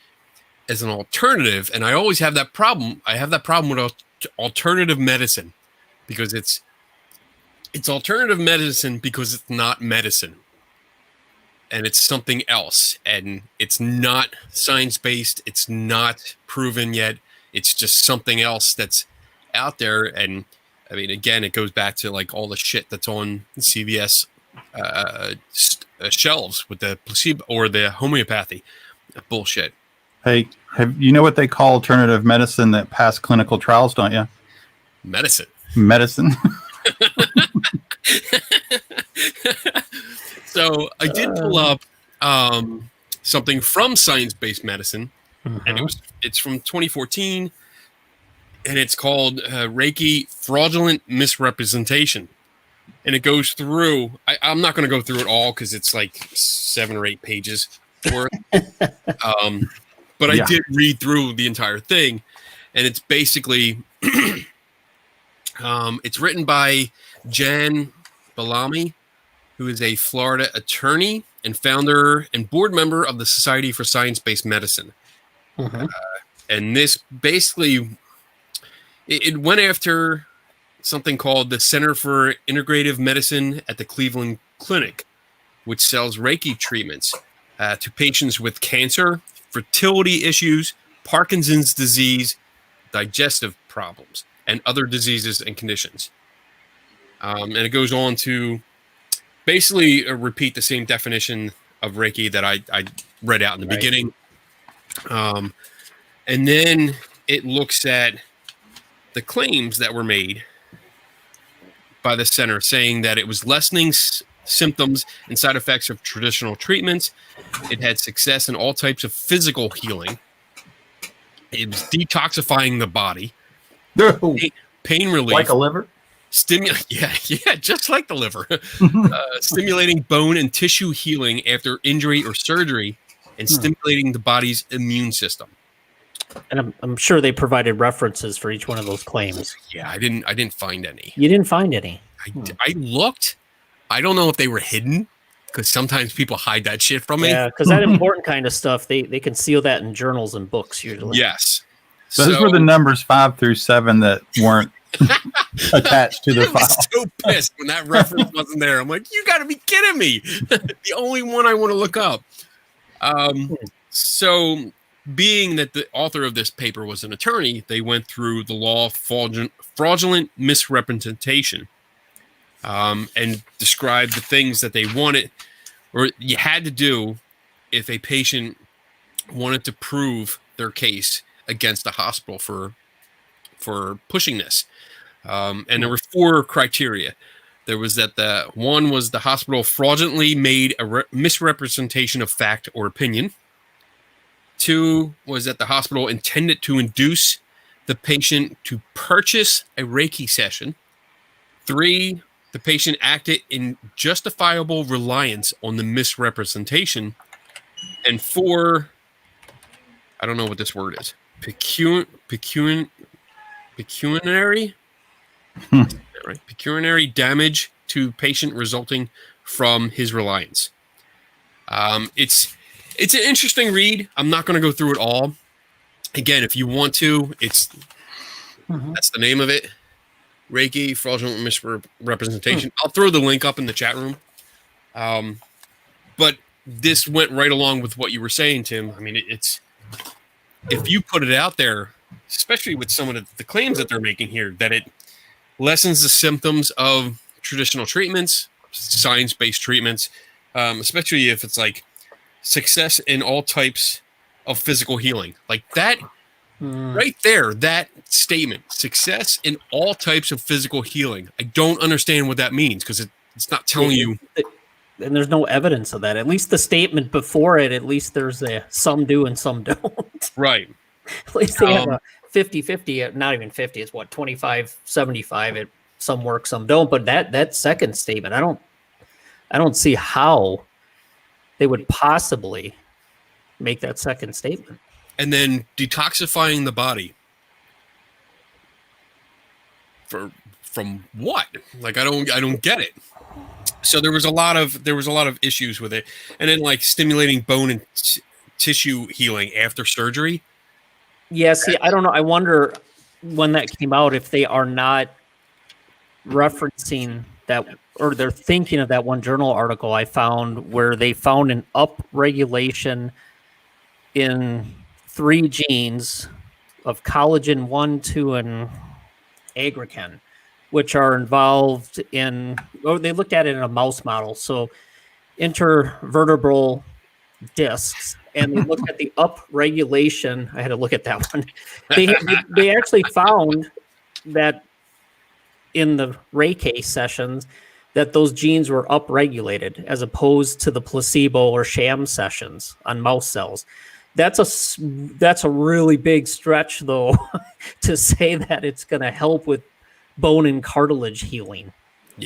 as an alternative. And I always have that problem. I have that problem with alternative medicine because it's alternative medicine because it's not medicine. And it's something else. And it's not science-based. It's not proven yet. It's just something else that's out there. And I mean, again, it goes back to like all the shit that's on CVS shelves with the placebo or the homeopathy bullshit. Hey, you know what they call alternative medicine that passed clinical trials, don't you? Medicine. So I did pull up something from Science-Based Medicine, and it's from 2014, and it's called Reiki Fraudulent Misrepresentation. And it goes through, I'm not going to go through it all because it's like 7 or 8 pages worth. But I did read through the entire thing, and it's basically, it's written by Jan Bellamy, who is a Florida attorney and founder and board member of the Society for Science-Based Medicine. And this basically, it went after something called the Center for Integrative Medicine at the Cleveland Clinic, which sells Reiki treatments to patients with cancer, fertility issues, Parkinson's disease, digestive problems, and other diseases and conditions. And it goes on to basically repeat the same definition of Reiki that I read out in the beginning. And then it looks at the claims that were made by the center, saying that it was lessening symptoms and side effects of traditional treatments. It had success in all types of physical healing. It was detoxifying the body. Pain relief. Like a liver? Yeah, just like the liver. Stimulating bone and tissue healing after injury or surgery, and stimulating the body's immune system. And I'm sure they provided references for each one of those claims. Yeah, I didn't find any. You didn't find any? I looked. I don't know if they were hidden, because sometimes people hide that shit from me. Yeah, because that important kind of stuff, they conceal that in journals and books usually. Yes. Those were the numbers 5 through 7 that weren't attached to the file. I was so pissed when that reference wasn't there. I'm like, you got to be kidding me. The only one I want to look up. So being that the author of this paper was an attorney, they went through the law of fraudulent misrepresentation and described the things that they wanted or you had to do if a patient wanted to prove their case against the hospital for pushing this. And there were 4 criteria. There was that one was the hospital fraudulently made a misrepresentation of fact or opinion. 2 was that the hospital intended to induce the patient to purchase a Reiki session. 3, the patient acted in justifiable reliance on the misrepresentation. And 4, I don't know what this word is. Pecuniary? Right? Pecuniary damage to patient resulting from his reliance. It's an interesting read. I'm not going to go through it all. Again, if you want to, that's the name of it. Reiki, fraudulent misrepresentation. I'll throw the link up in the chat room. But this went right along with what you were saying, Tim. I mean, if you put it out there, especially with some of the claims that they're making here, that it lessens the symptoms of traditional treatments, science-based treatments, especially if it's like success in all types of physical healing. Like that right there, that statement, success in all types of physical healing. I don't understand what that means because it's not telling you. And there's no evidence of that. At least the statement before it, at least there's some do and some don't. Right. At least they have a 50-50, not even 50, it's what, 25-75. It some work, some don't. But that second statement, I don't see how they would possibly make that second statement. And then detoxifying the body from what? Like I don't get it. So there was a lot of issues with it, and then like stimulating bone and tissue healing after surgery. Yeah, see, I don't know. I wonder when that came out if they are not referencing that, or they're thinking of that one journal article I found where they found an upregulation in 3 genes of collagen 1, 2, and agricane, which are involved in, they looked at it in a mouse model. So intervertebral discs, and they looked at the upregulation. I had to look at that one. They actually found that in the Reiki sessions that those genes were upregulated as opposed to the placebo or sham sessions on mouse cells. That's a really big stretch, though, to say that it's going to help with bone and cartilage healing,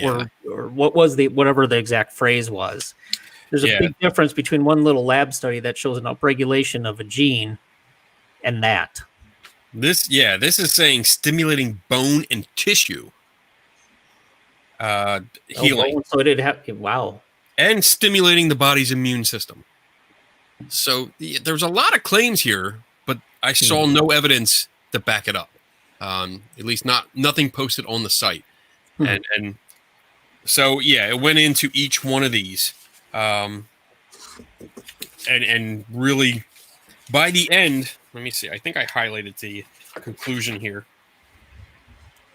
or whatever the exact phrase was. There's a big difference between one little lab study that shows an upregulation of a gene and that. This is saying stimulating bone and tissue healing. So it did have, wow. And stimulating the body's immune system. So there's a lot of claims here, but I saw no evidence to back it up. At least nothing posted on the site. And so it went into each one of these. And really by the end, let me see. I think I highlighted the conclusion here.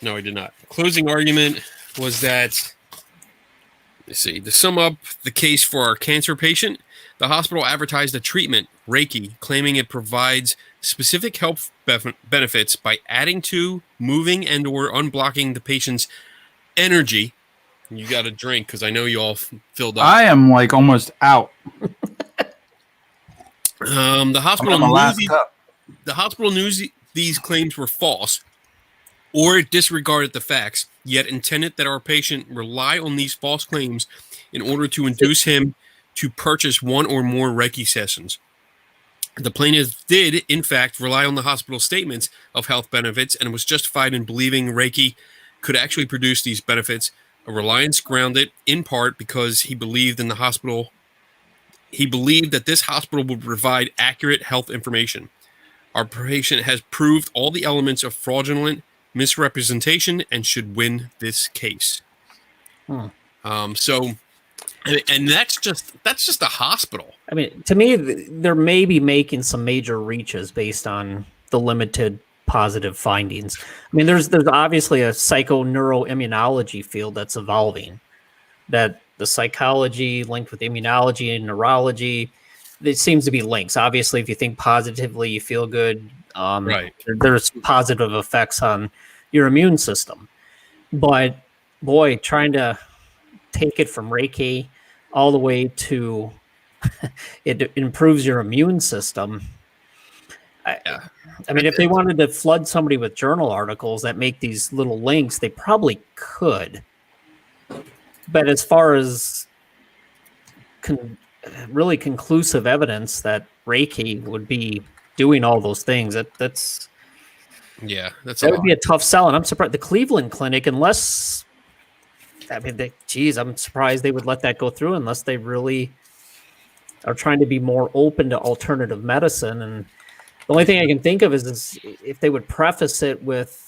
No, I did not. Closing argument was that, let's see, to sum up the case for our cancer patient, the hospital advertised a treatment, Reiki, claiming it provides specific health benefits by adding to, moving, and or unblocking the patient's energy. You got a drink because I know you all filled up. I am like almost out. The hospital knew these claims were false or disregarded the facts, yet intended that our patient rely on these false claims in order to induce him to purchase one or more Reiki sessions. The plaintiff did, in fact, rely on the hospital's statements of health benefits and was justified in believing Reiki could actually produce these benefits, a reliance grounded in part because he believed in the hospital. He believed that this hospital would provide accurate health information. Our patient has proved all the elements of fraudulent misrepresentation and should win this case. So that's just a hospital. I mean, to me, they're maybe making some major reaches based on the limited positive findings. I mean, there's obviously a psychoneuroimmunology field that's evolving, that the psychology linked with immunology and neurology, there seems to be links. Obviously, if you think positively, you feel good. Right. There's positive effects on your immune system. But boy, trying to take it from Reiki all the way to it improves your immune system. I mean, if they wanted to flood somebody with journal articles that make these little links, they probably could. But as far as really conclusive evidence that Reiki would be doing all those things, that would be a tough sell. And I'm surprised the Cleveland Clinic, unless, I mean, I'm surprised they would let that go through unless they really are trying to be more open to alternative medicine. And the only thing I can think of is if they would preface it with,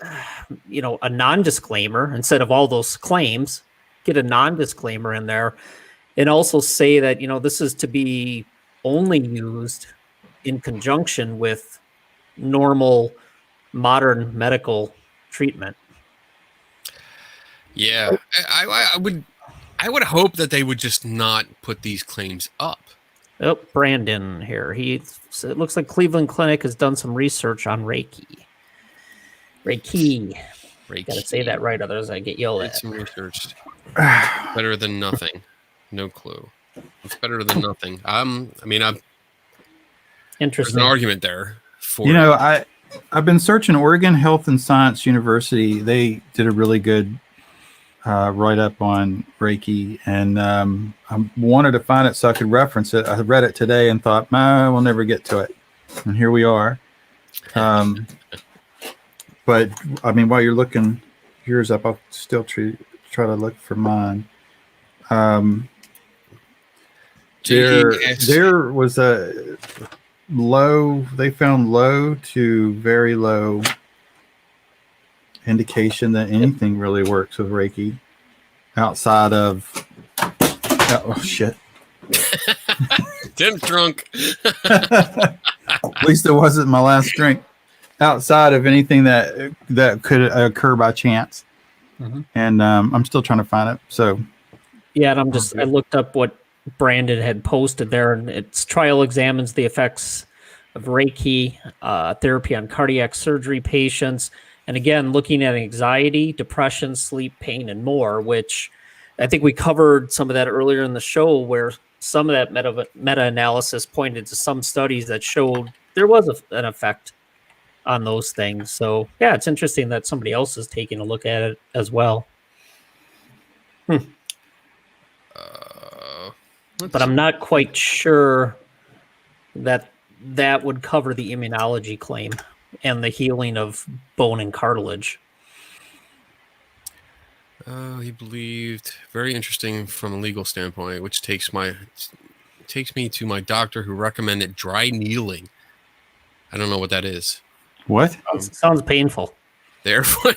a non-disclaimer instead of all those claims, get a non-disclaimer in there, and also say that, this is to be only used in conjunction with normal modern medical treatment. Yeah, I would hope that they would just not put these claims up. Oh, Brandon here. It looks like Cleveland Clinic has done some research on Reiki. Reiki. Gotta say that right, otherwise I get yelled Did at. some research. Better than nothing. No clue. It's better than nothing. I mean, there's Interesting. an argument there for You know, I've been searching Oregon Health and Science University. They did a really good write-up on Reiki, and I wanted to find it so I could reference it. I read it today and thought, nah, we'll never get to it. And here we are. But, I mean, while you're looking yours up, I'll still try to look for mine. There was a low, they found low to very low indication that anything really works with Reiki outside of, oh shit. Tim's drunk. At least it wasn't my last drink. Outside of anything that could occur by chance. Mm-hmm. And I'm still trying to find it. So yeah, and I looked up what Brandon had posted there, and its trial examines the effects of Reiki therapy on cardiac surgery patients. And again, looking at anxiety, depression, sleep, pain, and more, which I think we covered some of that earlier in the show, where some of that meta-analysis pointed to some studies that showed there was an effect on those things. So yeah, it's interesting that somebody else is taking a look at it as well. But I'm not quite sure that would cover the immunology claim and the healing of bone and cartilage. He believed, very interesting from a legal standpoint, which takes me to my doctor who recommended dry needling. I don't know what that is. What? Sounds painful. The Air Force.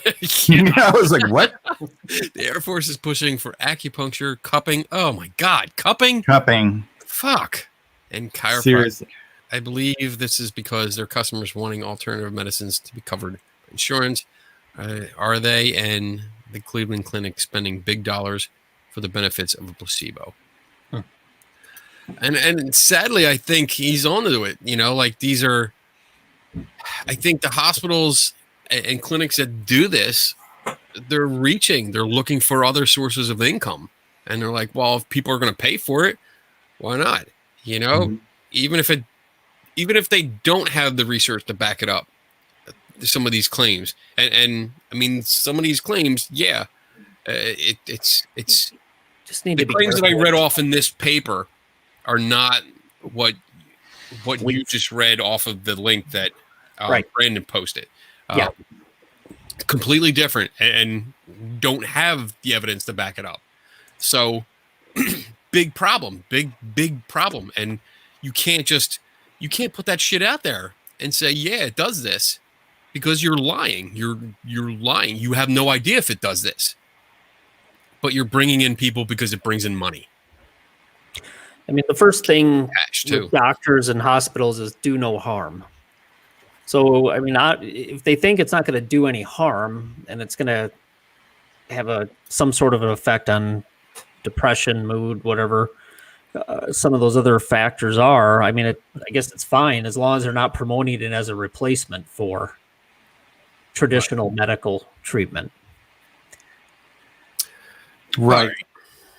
I was like, what? The Air Force is pushing for acupuncture, cupping. Oh my God, cupping? Cupping. Fuck. And chiropractic. Seriously. I believe this is because their customers wanting alternative medicines to be covered by insurance. Are they? And the Cleveland Clinic spending big dollars for the benefits of a placebo. And sadly, I think he's onto it. You know, like these are, I think the hospitals and clinics that do this, they're looking for other sources of income. And they're like, well, if people are going to pay for it, why not? You know, even if they don't have the research to back it up, some of these claims, and I mean, some of these claims, yeah, it's just need the to be claims that I careful. read off in this paper are not what you just read off of the link that Brandon posted. Yeah, completely different, and don't have the evidence to back it up. So big problem, big problem, and you can't put that shit out there and say, yeah, it does this, because you're lying. You're lying. You have no idea if it does this, but you're bringing in people because it brings in money. I mean, the first thing too. with doctors and hospitals is do no harm. So, I mean, if they think it's not going to do any harm and it's going to have some sort of an effect on depression, mood, whatever some of those other factors are, I mean, I guess it's fine as long as they're not promoting it as a replacement for traditional medical treatment. Right.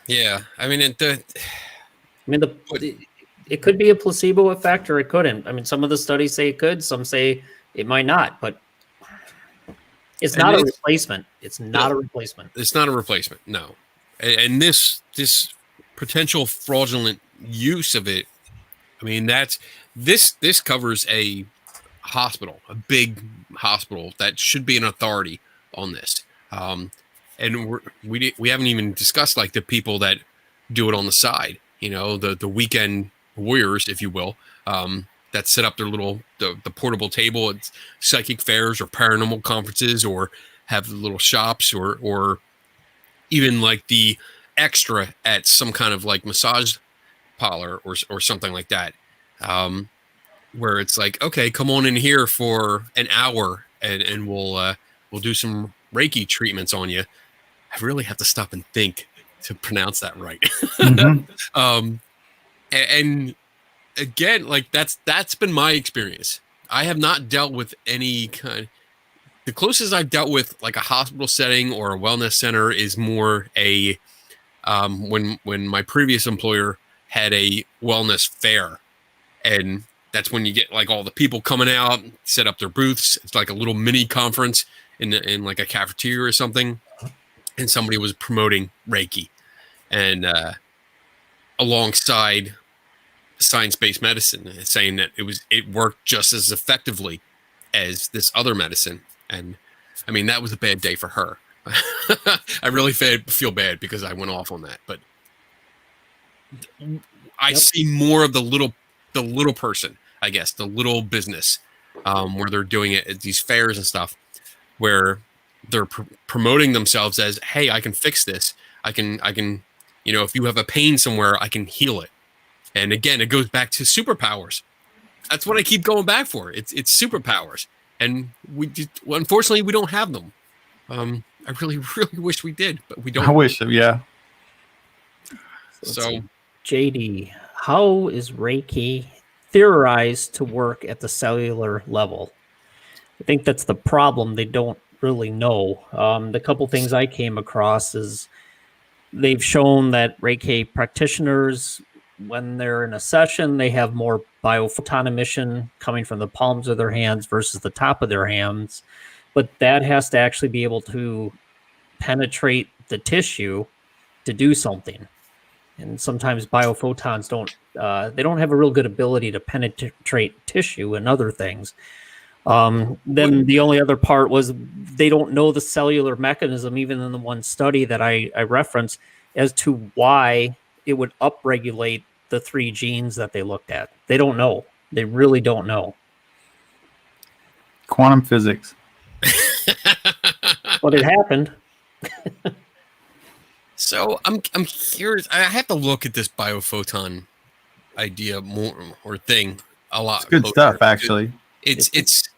Yeah. I mean, it could be a placebo effect or it couldn't. I mean, some of the studies say it could, some say it might not, but it's not a replacement. It's not a replacement. It's not a replacement. No. And this potential fraudulent use of it, I mean, this covers a hospital, a big hospital that should be an authority on this. And we haven't even discussed like the people that do it on the side, you know, the weekend warriors, if you will, that set up their little the portable table at psychic fairs or paranormal conferences, or have little shops, or even like the extra at some kind of like massage parlor or something like that. where it's like, okay, come on in here for an hour and we'll do some Reiki treatments on you. I really have to stop and think to pronounce that right. Mhm. And again, like that's been my experience. I have not dealt with any kind. The closest I've dealt with like a hospital setting or a wellness center is more a when my previous employer had a wellness fair, and that's when you get like all the people coming out, set up their booths. It's like a little mini conference in like a cafeteria or something, and somebody was promoting Reiki and alongside science-based medicine, saying that it worked just as effectively as this other medicine. And I mean, that was a bad day for her. I really feel bad because I went off on that, but I see more of the little person, I guess, the little business, where they're doing it at these fairs and stuff, where they're promoting themselves as, hey, I can fix this. I can, if you have a pain somewhere, I can heal it. And again, it goes back to superpowers. That's what I keep going back for. It's superpowers, and unfortunately we don't have them. I really, really wish we did, but we don't. I wish, yeah. So JD, how is Reiki theorized to work at the cellular level? I think that's the problem. They don't really know. The couple things I came across is they've shown that Reiki practitioners, when they're in a session, they have more biophoton emission coming from the palms of their hands versus the top of their hands. But that has to actually be able to penetrate the tissue to do something. And sometimes biophotons they don't have a real good ability to penetrate tissue and other things. Then the only other part was they don't know the cellular mechanism, even in the one study that I referenced, as to why it would upregulate the 3 genes that they looked at. They don't know. They really don't know. Quantum physics. But it happened. So I'm curious. I have to look at this biophoton idea more or thing a lot. It's good stuff, actually. It's.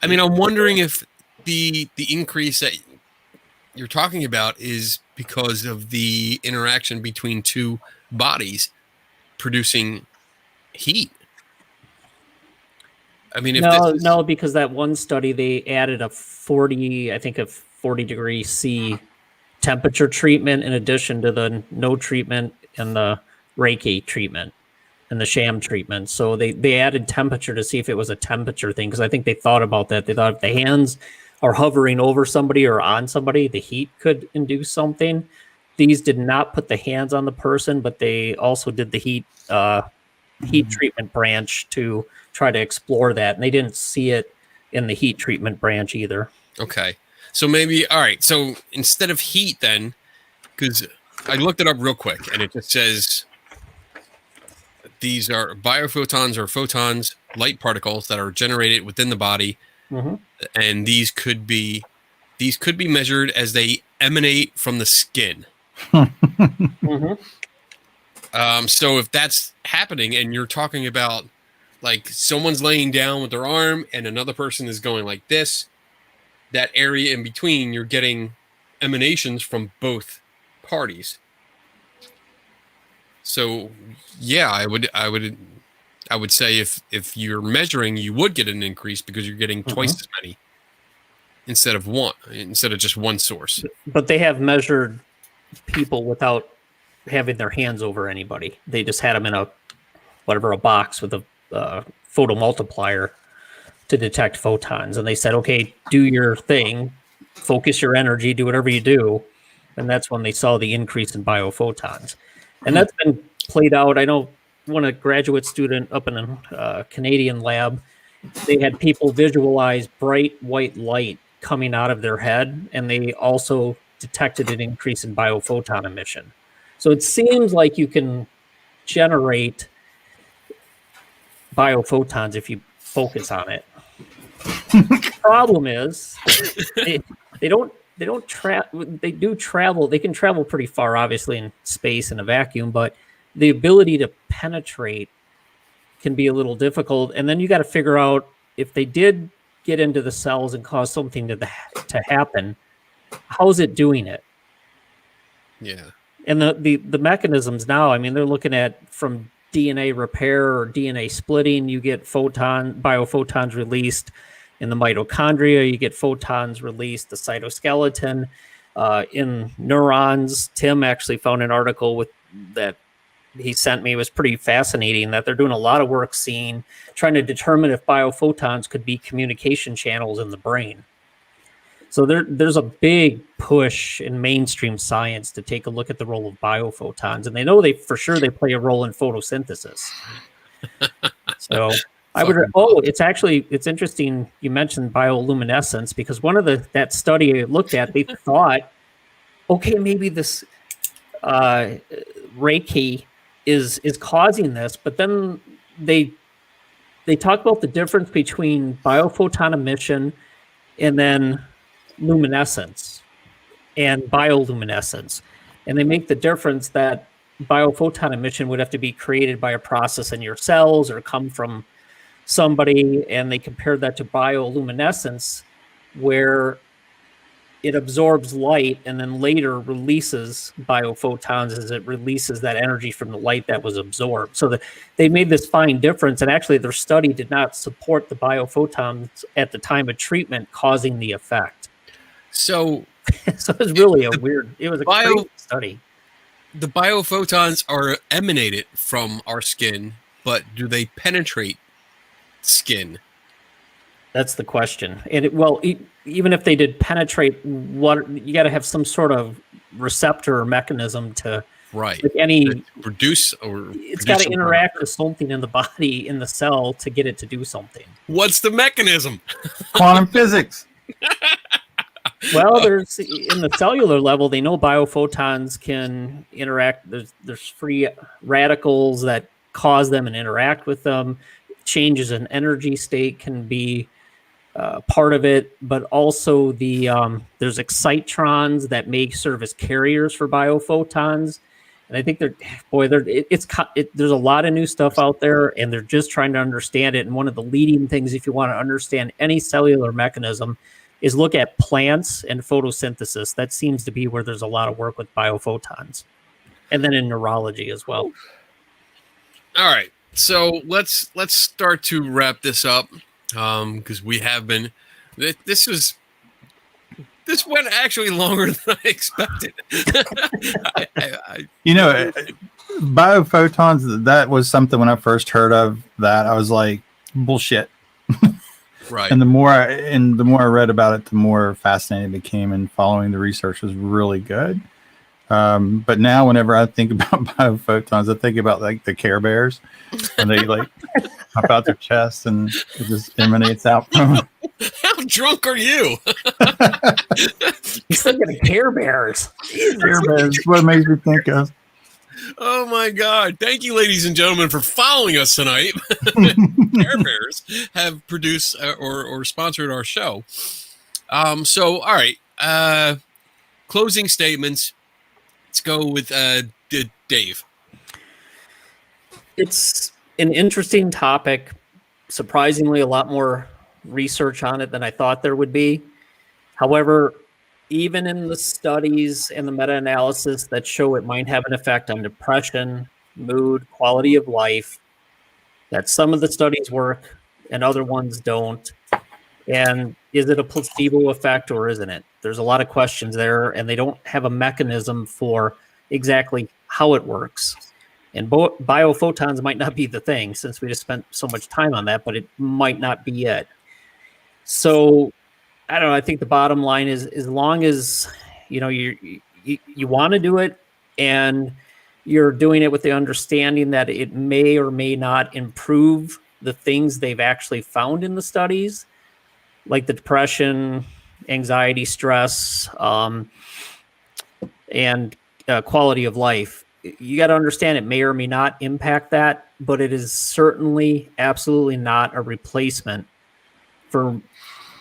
I mean, I'm wondering if the increase that you're talking about is because of the interaction between 2 bodies producing heat. I mean, no, because that one study they added a 40 degree C temperature treatment in addition to the no treatment and the Reiki treatment and the sham treatment. So they added temperature to see if it was a temperature thing, because I think they thought about that. They thought if the hands are hovering over somebody or on somebody, the heat could induce something. These did not put the hands on the person, but they also did the heat treatment branch to try to explore that. And they didn't see it in the heat treatment branch either. Okay. So maybe, all right. So instead of heat then, because I looked it up real quick and it just says these are biophotons or photons, light particles that are generated within the body. Mm-hmm. And these could be measured as they emanate from the skin. Mm-hmm. So if that's happening and you're talking about like someone's laying down with their arm and another person is going like this, that area in between, you're getting emanations from both parties. So yeah, I would say if you're measuring, you would get an increase because you're getting twice as many instead of just one source. But they have measured people without having their hands over anybody. They just had them in a box with a photomultiplier to detect photons. And they said, okay, do your thing, focus your energy, do whatever you do. And that's when they saw the increase in biophotons. And that's been played out. I know when a graduate student up in a Canadian lab, they had people visualize bright white light coming out of their head, and they also detected an increase in biophoton emission. So it seems like you can generate biophotons if you focus on it. The problem is they don't travel. They do travel. They can travel pretty far, obviously, in space in a vacuum, but the ability to penetrate can be a little difficult. And then you got to figure out if they did get into the cells and cause something to happen, how's it doing it? Yeah. And the mechanisms now, I mean, they're looking at from DNA repair or DNA splitting, you get biophotons released in the mitochondria, you get photons released, the cytoskeleton, in neurons. Tim actually found an article that he sent me. It was pretty fascinating that they're doing a lot of work trying to determine if biophotons could be communication channels in the brain. So there's a big push in mainstream science to take a look at the role of biophotons, and they know they play a role in photosynthesis. So it's interesting you mentioned bioluminescence, because one of that study I looked at, they thought, okay, maybe this Reiki is causing this, but then they talk about the difference between biophoton emission and then luminescence and bioluminescence, and they make the difference that biophoton emission would have to be created by a process in your cells or come from somebody, and they compared that to bioluminescence, where it absorbs light and then later releases biophotons as it releases that energy from the light that was absorbed. So they made this fine difference, and actually their study did not support the biophotons at the time of treatment causing the effect. So it was really a crazy study. The biophotons are emanated from our skin, but do they penetrate skin? That's the question. And even if they did penetrate, you got to have some sort of receptor or mechanism to produce it's got to interact with something in the body, in the cell, to get it to do something. What's the mechanism? Quantum physics. Well, there's in the cellular level, they know biophotons can interact. There's free radicals that cause them and interact with them. Changes in energy state can be part of it, but also there's excitrons that may serve as carriers for biophotons. And I think there's a lot of new stuff out there, and they're just trying to understand it. And one of the leading things, if you want to understand any cellular mechanism, is look at plants and photosynthesis. That seems to be where there's a lot of work with biophotons, and then in neurology as well. All right, so let's start to wrap this up, because we have been. This went actually longer than I expected. Biophotons. That was something when I first heard of that, I was like, bullshit. Right. And the more I read about it, the more fascinated I became, and following the research was really good. But now whenever I think about biophotons, I think about like the Care Bears, and they like pop out their chest and it just emanates out from them. How drunk are you? He's thinking of Care Bears. Care Bears is what it makes me think of. Oh my God. Thank you, ladies and gentlemen, for following us tonight. Care Bears have produced or sponsored our show. So, all right. Closing statements. Let's go with Dave. It's an interesting topic. Surprisingly, a lot more research on it than I thought there would be. However, even in the studies and the meta-analysis that show it might have an effect on depression, mood, quality of life, that some of the studies work and other ones don't. And is it a placebo effect or isn't it? There's a lot of questions there, and they don't have a mechanism for exactly how it works. And biophotons might not be the thing, since we just spent so much time on that, but it might not be it. So I don't know. I think the bottom line is, as long as you want to do it, and you're doing it with the understanding that it may or may not improve the things they've actually found in the studies, like the depression, anxiety, stress, and quality of life. You got to understand it may or may not impact that, but it is certainly absolutely not a replacement for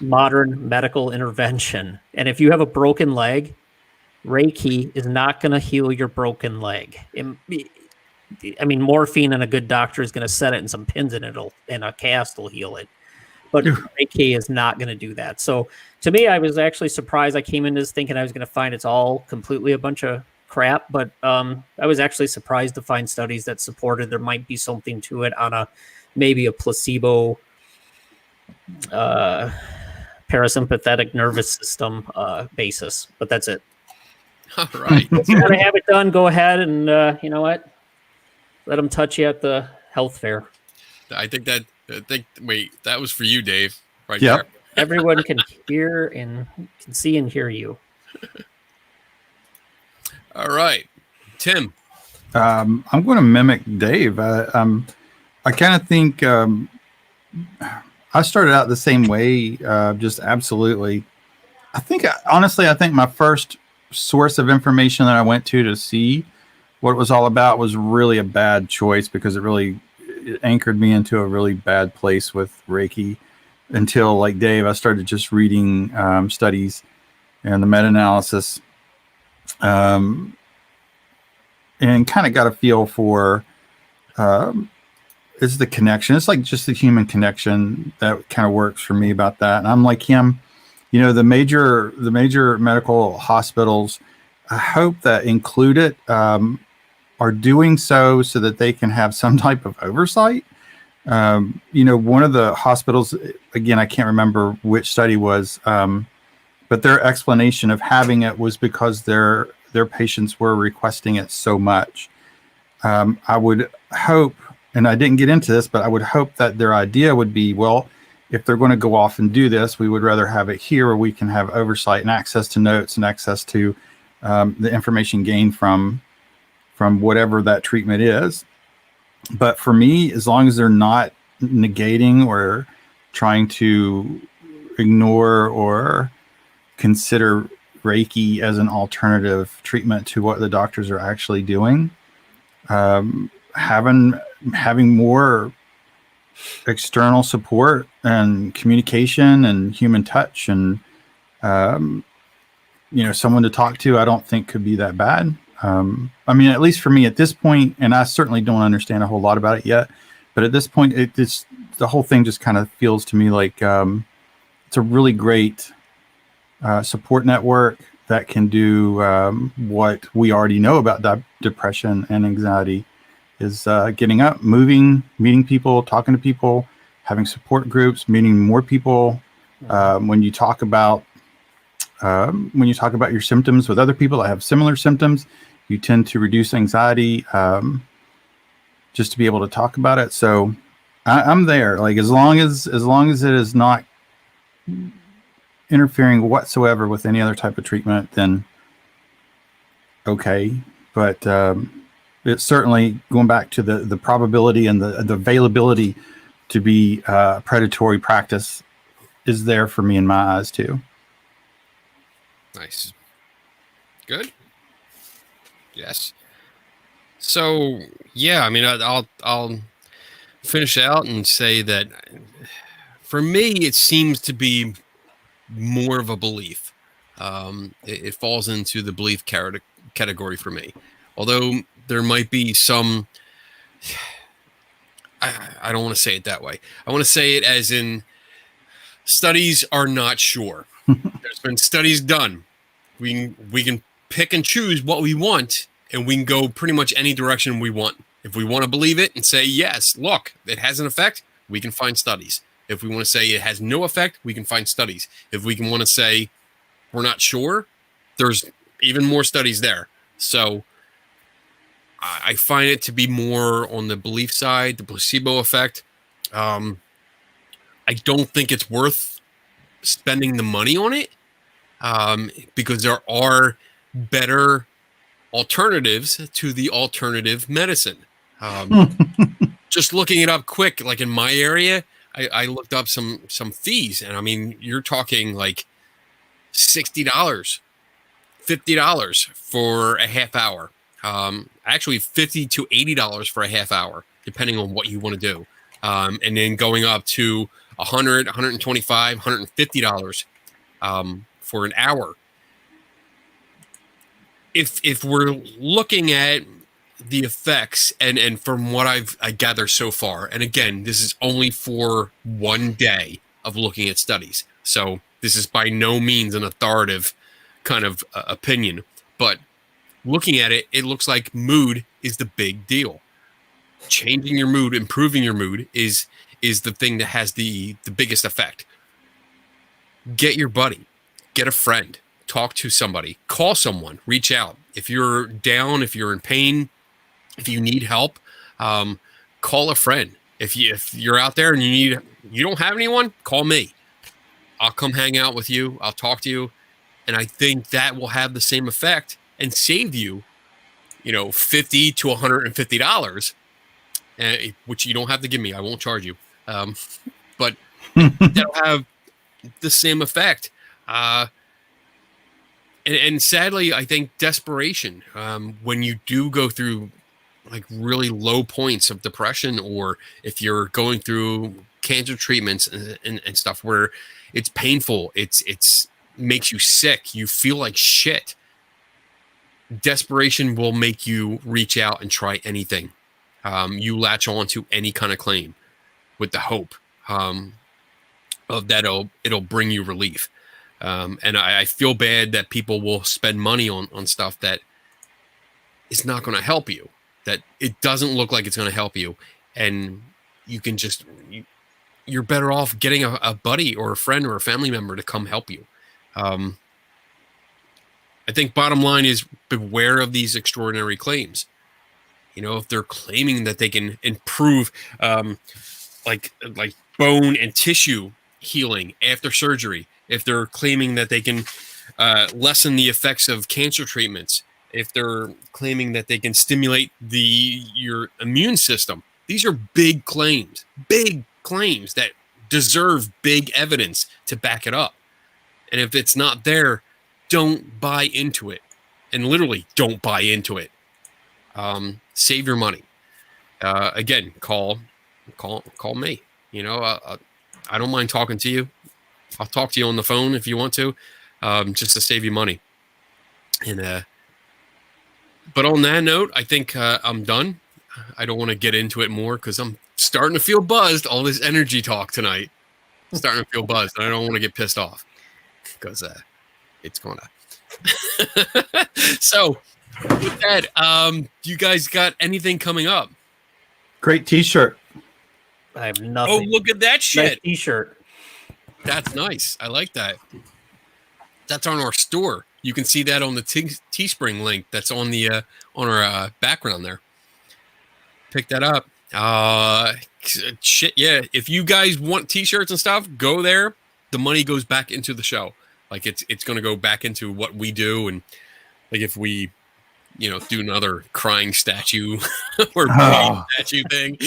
modern medical intervention. And if you have a broken leg, Reiki is not going to heal your broken leg. I mean, morphine and a good doctor is going to set it and some pins in it, and a cast will heal it. But Reiki is not going to do that. So to me, I was actually surprised. I came into this thinking I was going to find it's all completely a bunch of crap, but I was actually surprised to find studies that supported there might be something to it on maybe a placebo parasympathetic nervous system basis. But that's it. All right. If you want to have it done, go ahead and you know what? Let them touch you at the health fair. Wait, that was for you, Dave. Right Yep. there. Everyone can hear and can see and hear you. All right, Tim. I'm going to mimic Dave. I kind of think I started out the same way, just absolutely. Honestly, I think my first source of information that I went to see what it was all about was really a bad choice, because it anchored me into a really bad place with Reiki until, like Dave, I started just reading studies and the meta-analysis and kind of got a feel for is the connection. It's like just the human connection that kind of works for me about that. And I'm like him, the major medical hospitals, I hope that include it, are doing so that they can have some type of oversight. One of the hospitals, again, I can't remember which study was, but their explanation of having it was because their patients were requesting it so much. I would hope, and I didn't get into this, but I would hope that their idea would be, well, if they're going to go off and do this, we would rather have it here where we can have oversight and access to notes and access to the information gained from whatever that treatment is. But for me, as long as they're not negating or trying to ignore or consider Reiki as an alternative treatment to what the doctors are actually doing, having more external support and communication and human touch and someone to talk to, I don't think could be that bad. I mean, at least for me at this point, and I certainly don't understand a whole lot about it yet, but at this point, the whole thing just kind of feels to me like it's a really great support network that can do what we already know about depression and anxiety, is getting up, moving, meeting people, talking to people, having support groups, meeting more people. When you talk about your symptoms with other people that have similar symptoms, you tend to reduce anxiety just to be able to talk about it. So I'm there. Like as long as it is not interfering whatsoever with any other type of treatment, then okay. But it's certainly going back to the probability and the availability to be predatory practice is there for me in my eyes too. Nice. Good. Yes. So yeah, I mean, I'll finish out and say that for me, it seems to be more of a belief. It falls into the belief category for me. Although there might be some, I don't want to say it that way. I want to say it as in studies are not sure. There's been studies done. We can pick and choose what we want, and we can go pretty much any direction we want. If we want to believe it and say, yes, look, it has an effect, we can find studies. If we want to say it has no effect, we can find studies. If we can want to say we're not sure, there's even more studies there. So I find it to be more on the belief side, the placebo effect. I don't think it's worth spending the money on it because there are better alternatives to the alternative medicine. Just looking it up quick, like in my area, I looked up some fees, and I mean, you're talking like $60, $50 for a half hour. Actually $50 to $80 for a half hour, depending on what you want to do. And then going up to $100, $125, $150 for an hour. If we're looking at the effects, and from what I gather so far, and again, this is only for one day of looking at studies, so this is by no means an authoritative kind of opinion, but looking at it, it looks like mood is the big deal. Changing your mood, improving your mood is the thing that has the biggest effect. Get your buddy, get a friend, talk to somebody, call someone, reach out. If you're down, if you're in pain, if you need help, call a friend. If you're out there and you don't have anyone, call me. I'll come hang out with you. I'll talk to you. And I think that will have the same effect and save you, $50 to $150, which you don't have to give me. I won't charge you. But that'll have the same effect. And sadly, I think desperation, when you do go through like really low points of depression, or if you're going through cancer treatments and stuff where it's painful, it's makes you sick, you feel like shit. Desperation will make you reach out and try anything. You latch on to any kind of claim with the hope of that it'll bring you relief. And I feel bad that people will spend money on stuff that is not going to help you, that it doesn't look like it's going to help you. And you can you're better off getting a buddy or a friend or a family member to come help you. I think bottom line is beware of these extraordinary claims. If they're claiming that they can improve like bone and tissue healing after surgery, if they're claiming that they can lessen the effects of cancer treatments, if they're claiming that they can stimulate your immune system, these are big claims that deserve big evidence to back it up. And if it's not there, don't buy into it. And literally, don't buy into it. Save your money. Again, call me. I don't mind talking to you. I'll talk to you on the phone if you want to, just to save you money. And but on that note, I think I'm done. I don't want to get into it more because I'm starting to feel buzzed. All this energy talk tonight, starting to feel buzzed, and I don't want to get pissed off because it's gonna. So, with that, you guys got anything coming up? Great T-shirt. I have nothing. Oh, look at that shit! Nice T-shirt. That's nice. I like that. That's on our store. You can see that on the Teespring link. That's on the on our background there. Pick that up. Shit, yeah. If you guys want T-shirts and stuff, go there. The money goes back into the show. Like it's going to go back into what we do, and like if we, do another crying statue or statue thing,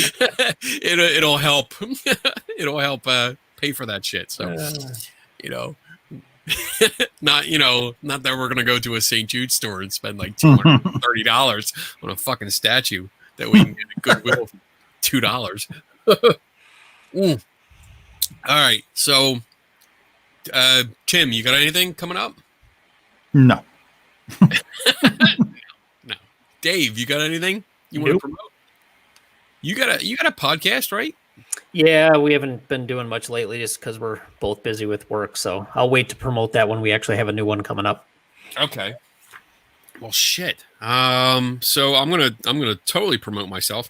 it'll help. It'll help pay for that shit. So, not that we're gonna go to a St. Jude store and spend like $230 on a fucking statue that we can get at Goodwill for $2. All right, so Tim, you got anything coming up? No. No. Dave, you got anything you want to promote? You got a podcast, right? Yeah, we haven't been doing much lately just because we're both busy with work. So I'll wait to promote that when we actually have a new one coming up. Okay. Well, shit. So I'm gonna totally promote myself.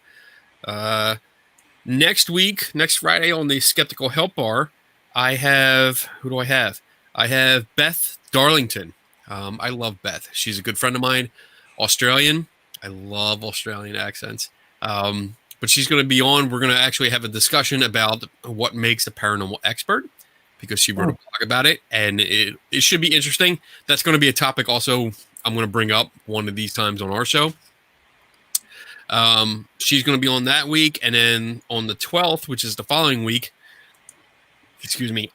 Next Friday on the Skeptical Help Bar, I have who do I have? I have Beth Darlington. I love Beth. She's a good friend of mine, Australian. I love Australian accents. But she's going to be on. We're going to actually have a discussion about what makes a paranormal expert, because she wrote a blog about it, and it should be interesting. That's going to be a topic also I'm going to bring up one of these times on our show. She's going to be on that week, and then on the 12th, which is the following week,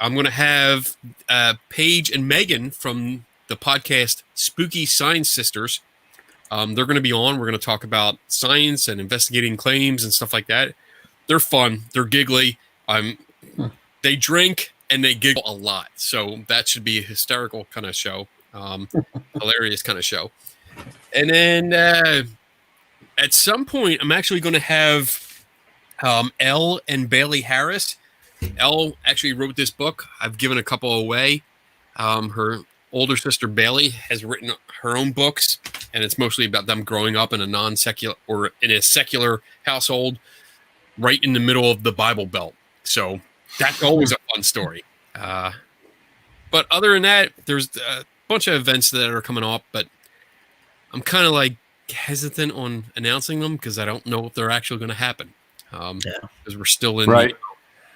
I'm going to have Paige and Megan from the podcast Spooky Science Sisters. They're going to be on. We're going to talk about science and investigating claims and stuff like that. They're fun. They're giggly. They drink and they giggle a lot. So that should be a hysterical kind of show. Hilarious kind of show. And then at some point, I'm actually going to have Elle and Bailey Harris. Elle actually wrote this book. I've given a couple away. Her older sister Bailey has written her own books, and it's mostly about them growing up in a non-secular or in a secular household, right in the middle of the Bible Belt. So that's always a fun story. But other than that, there's a bunch of events that are coming up, but I'm kind of like hesitant on announcing them because I don't know if they're actually going to happen. Because we're still in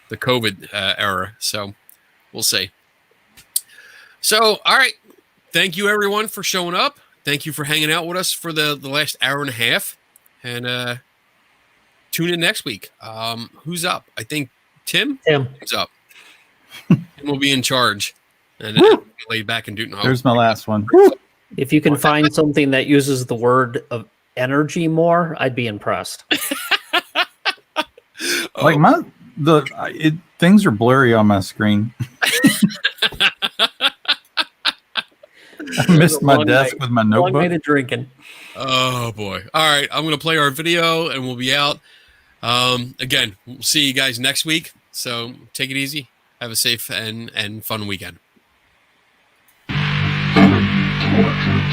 the COVID era. So we'll see. So, all right. Thank you, everyone, for showing up. Thank you for hanging out with us for the last hour and a half. And tune in next week. Who's up? I think Tim? Tim's up. Tim will be in charge. And lay back and do it. There's my last one. If you can find something that uses the word of energy more, I'd be impressed. Like things are blurry on my screen. I missed my desk with my notebook. Long night of drinking. Oh boy! All right, I'm gonna play our video and we'll be out. Again, we'll see you guys next week. So take it easy. Have a safe and fun weekend. Tortured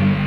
souls.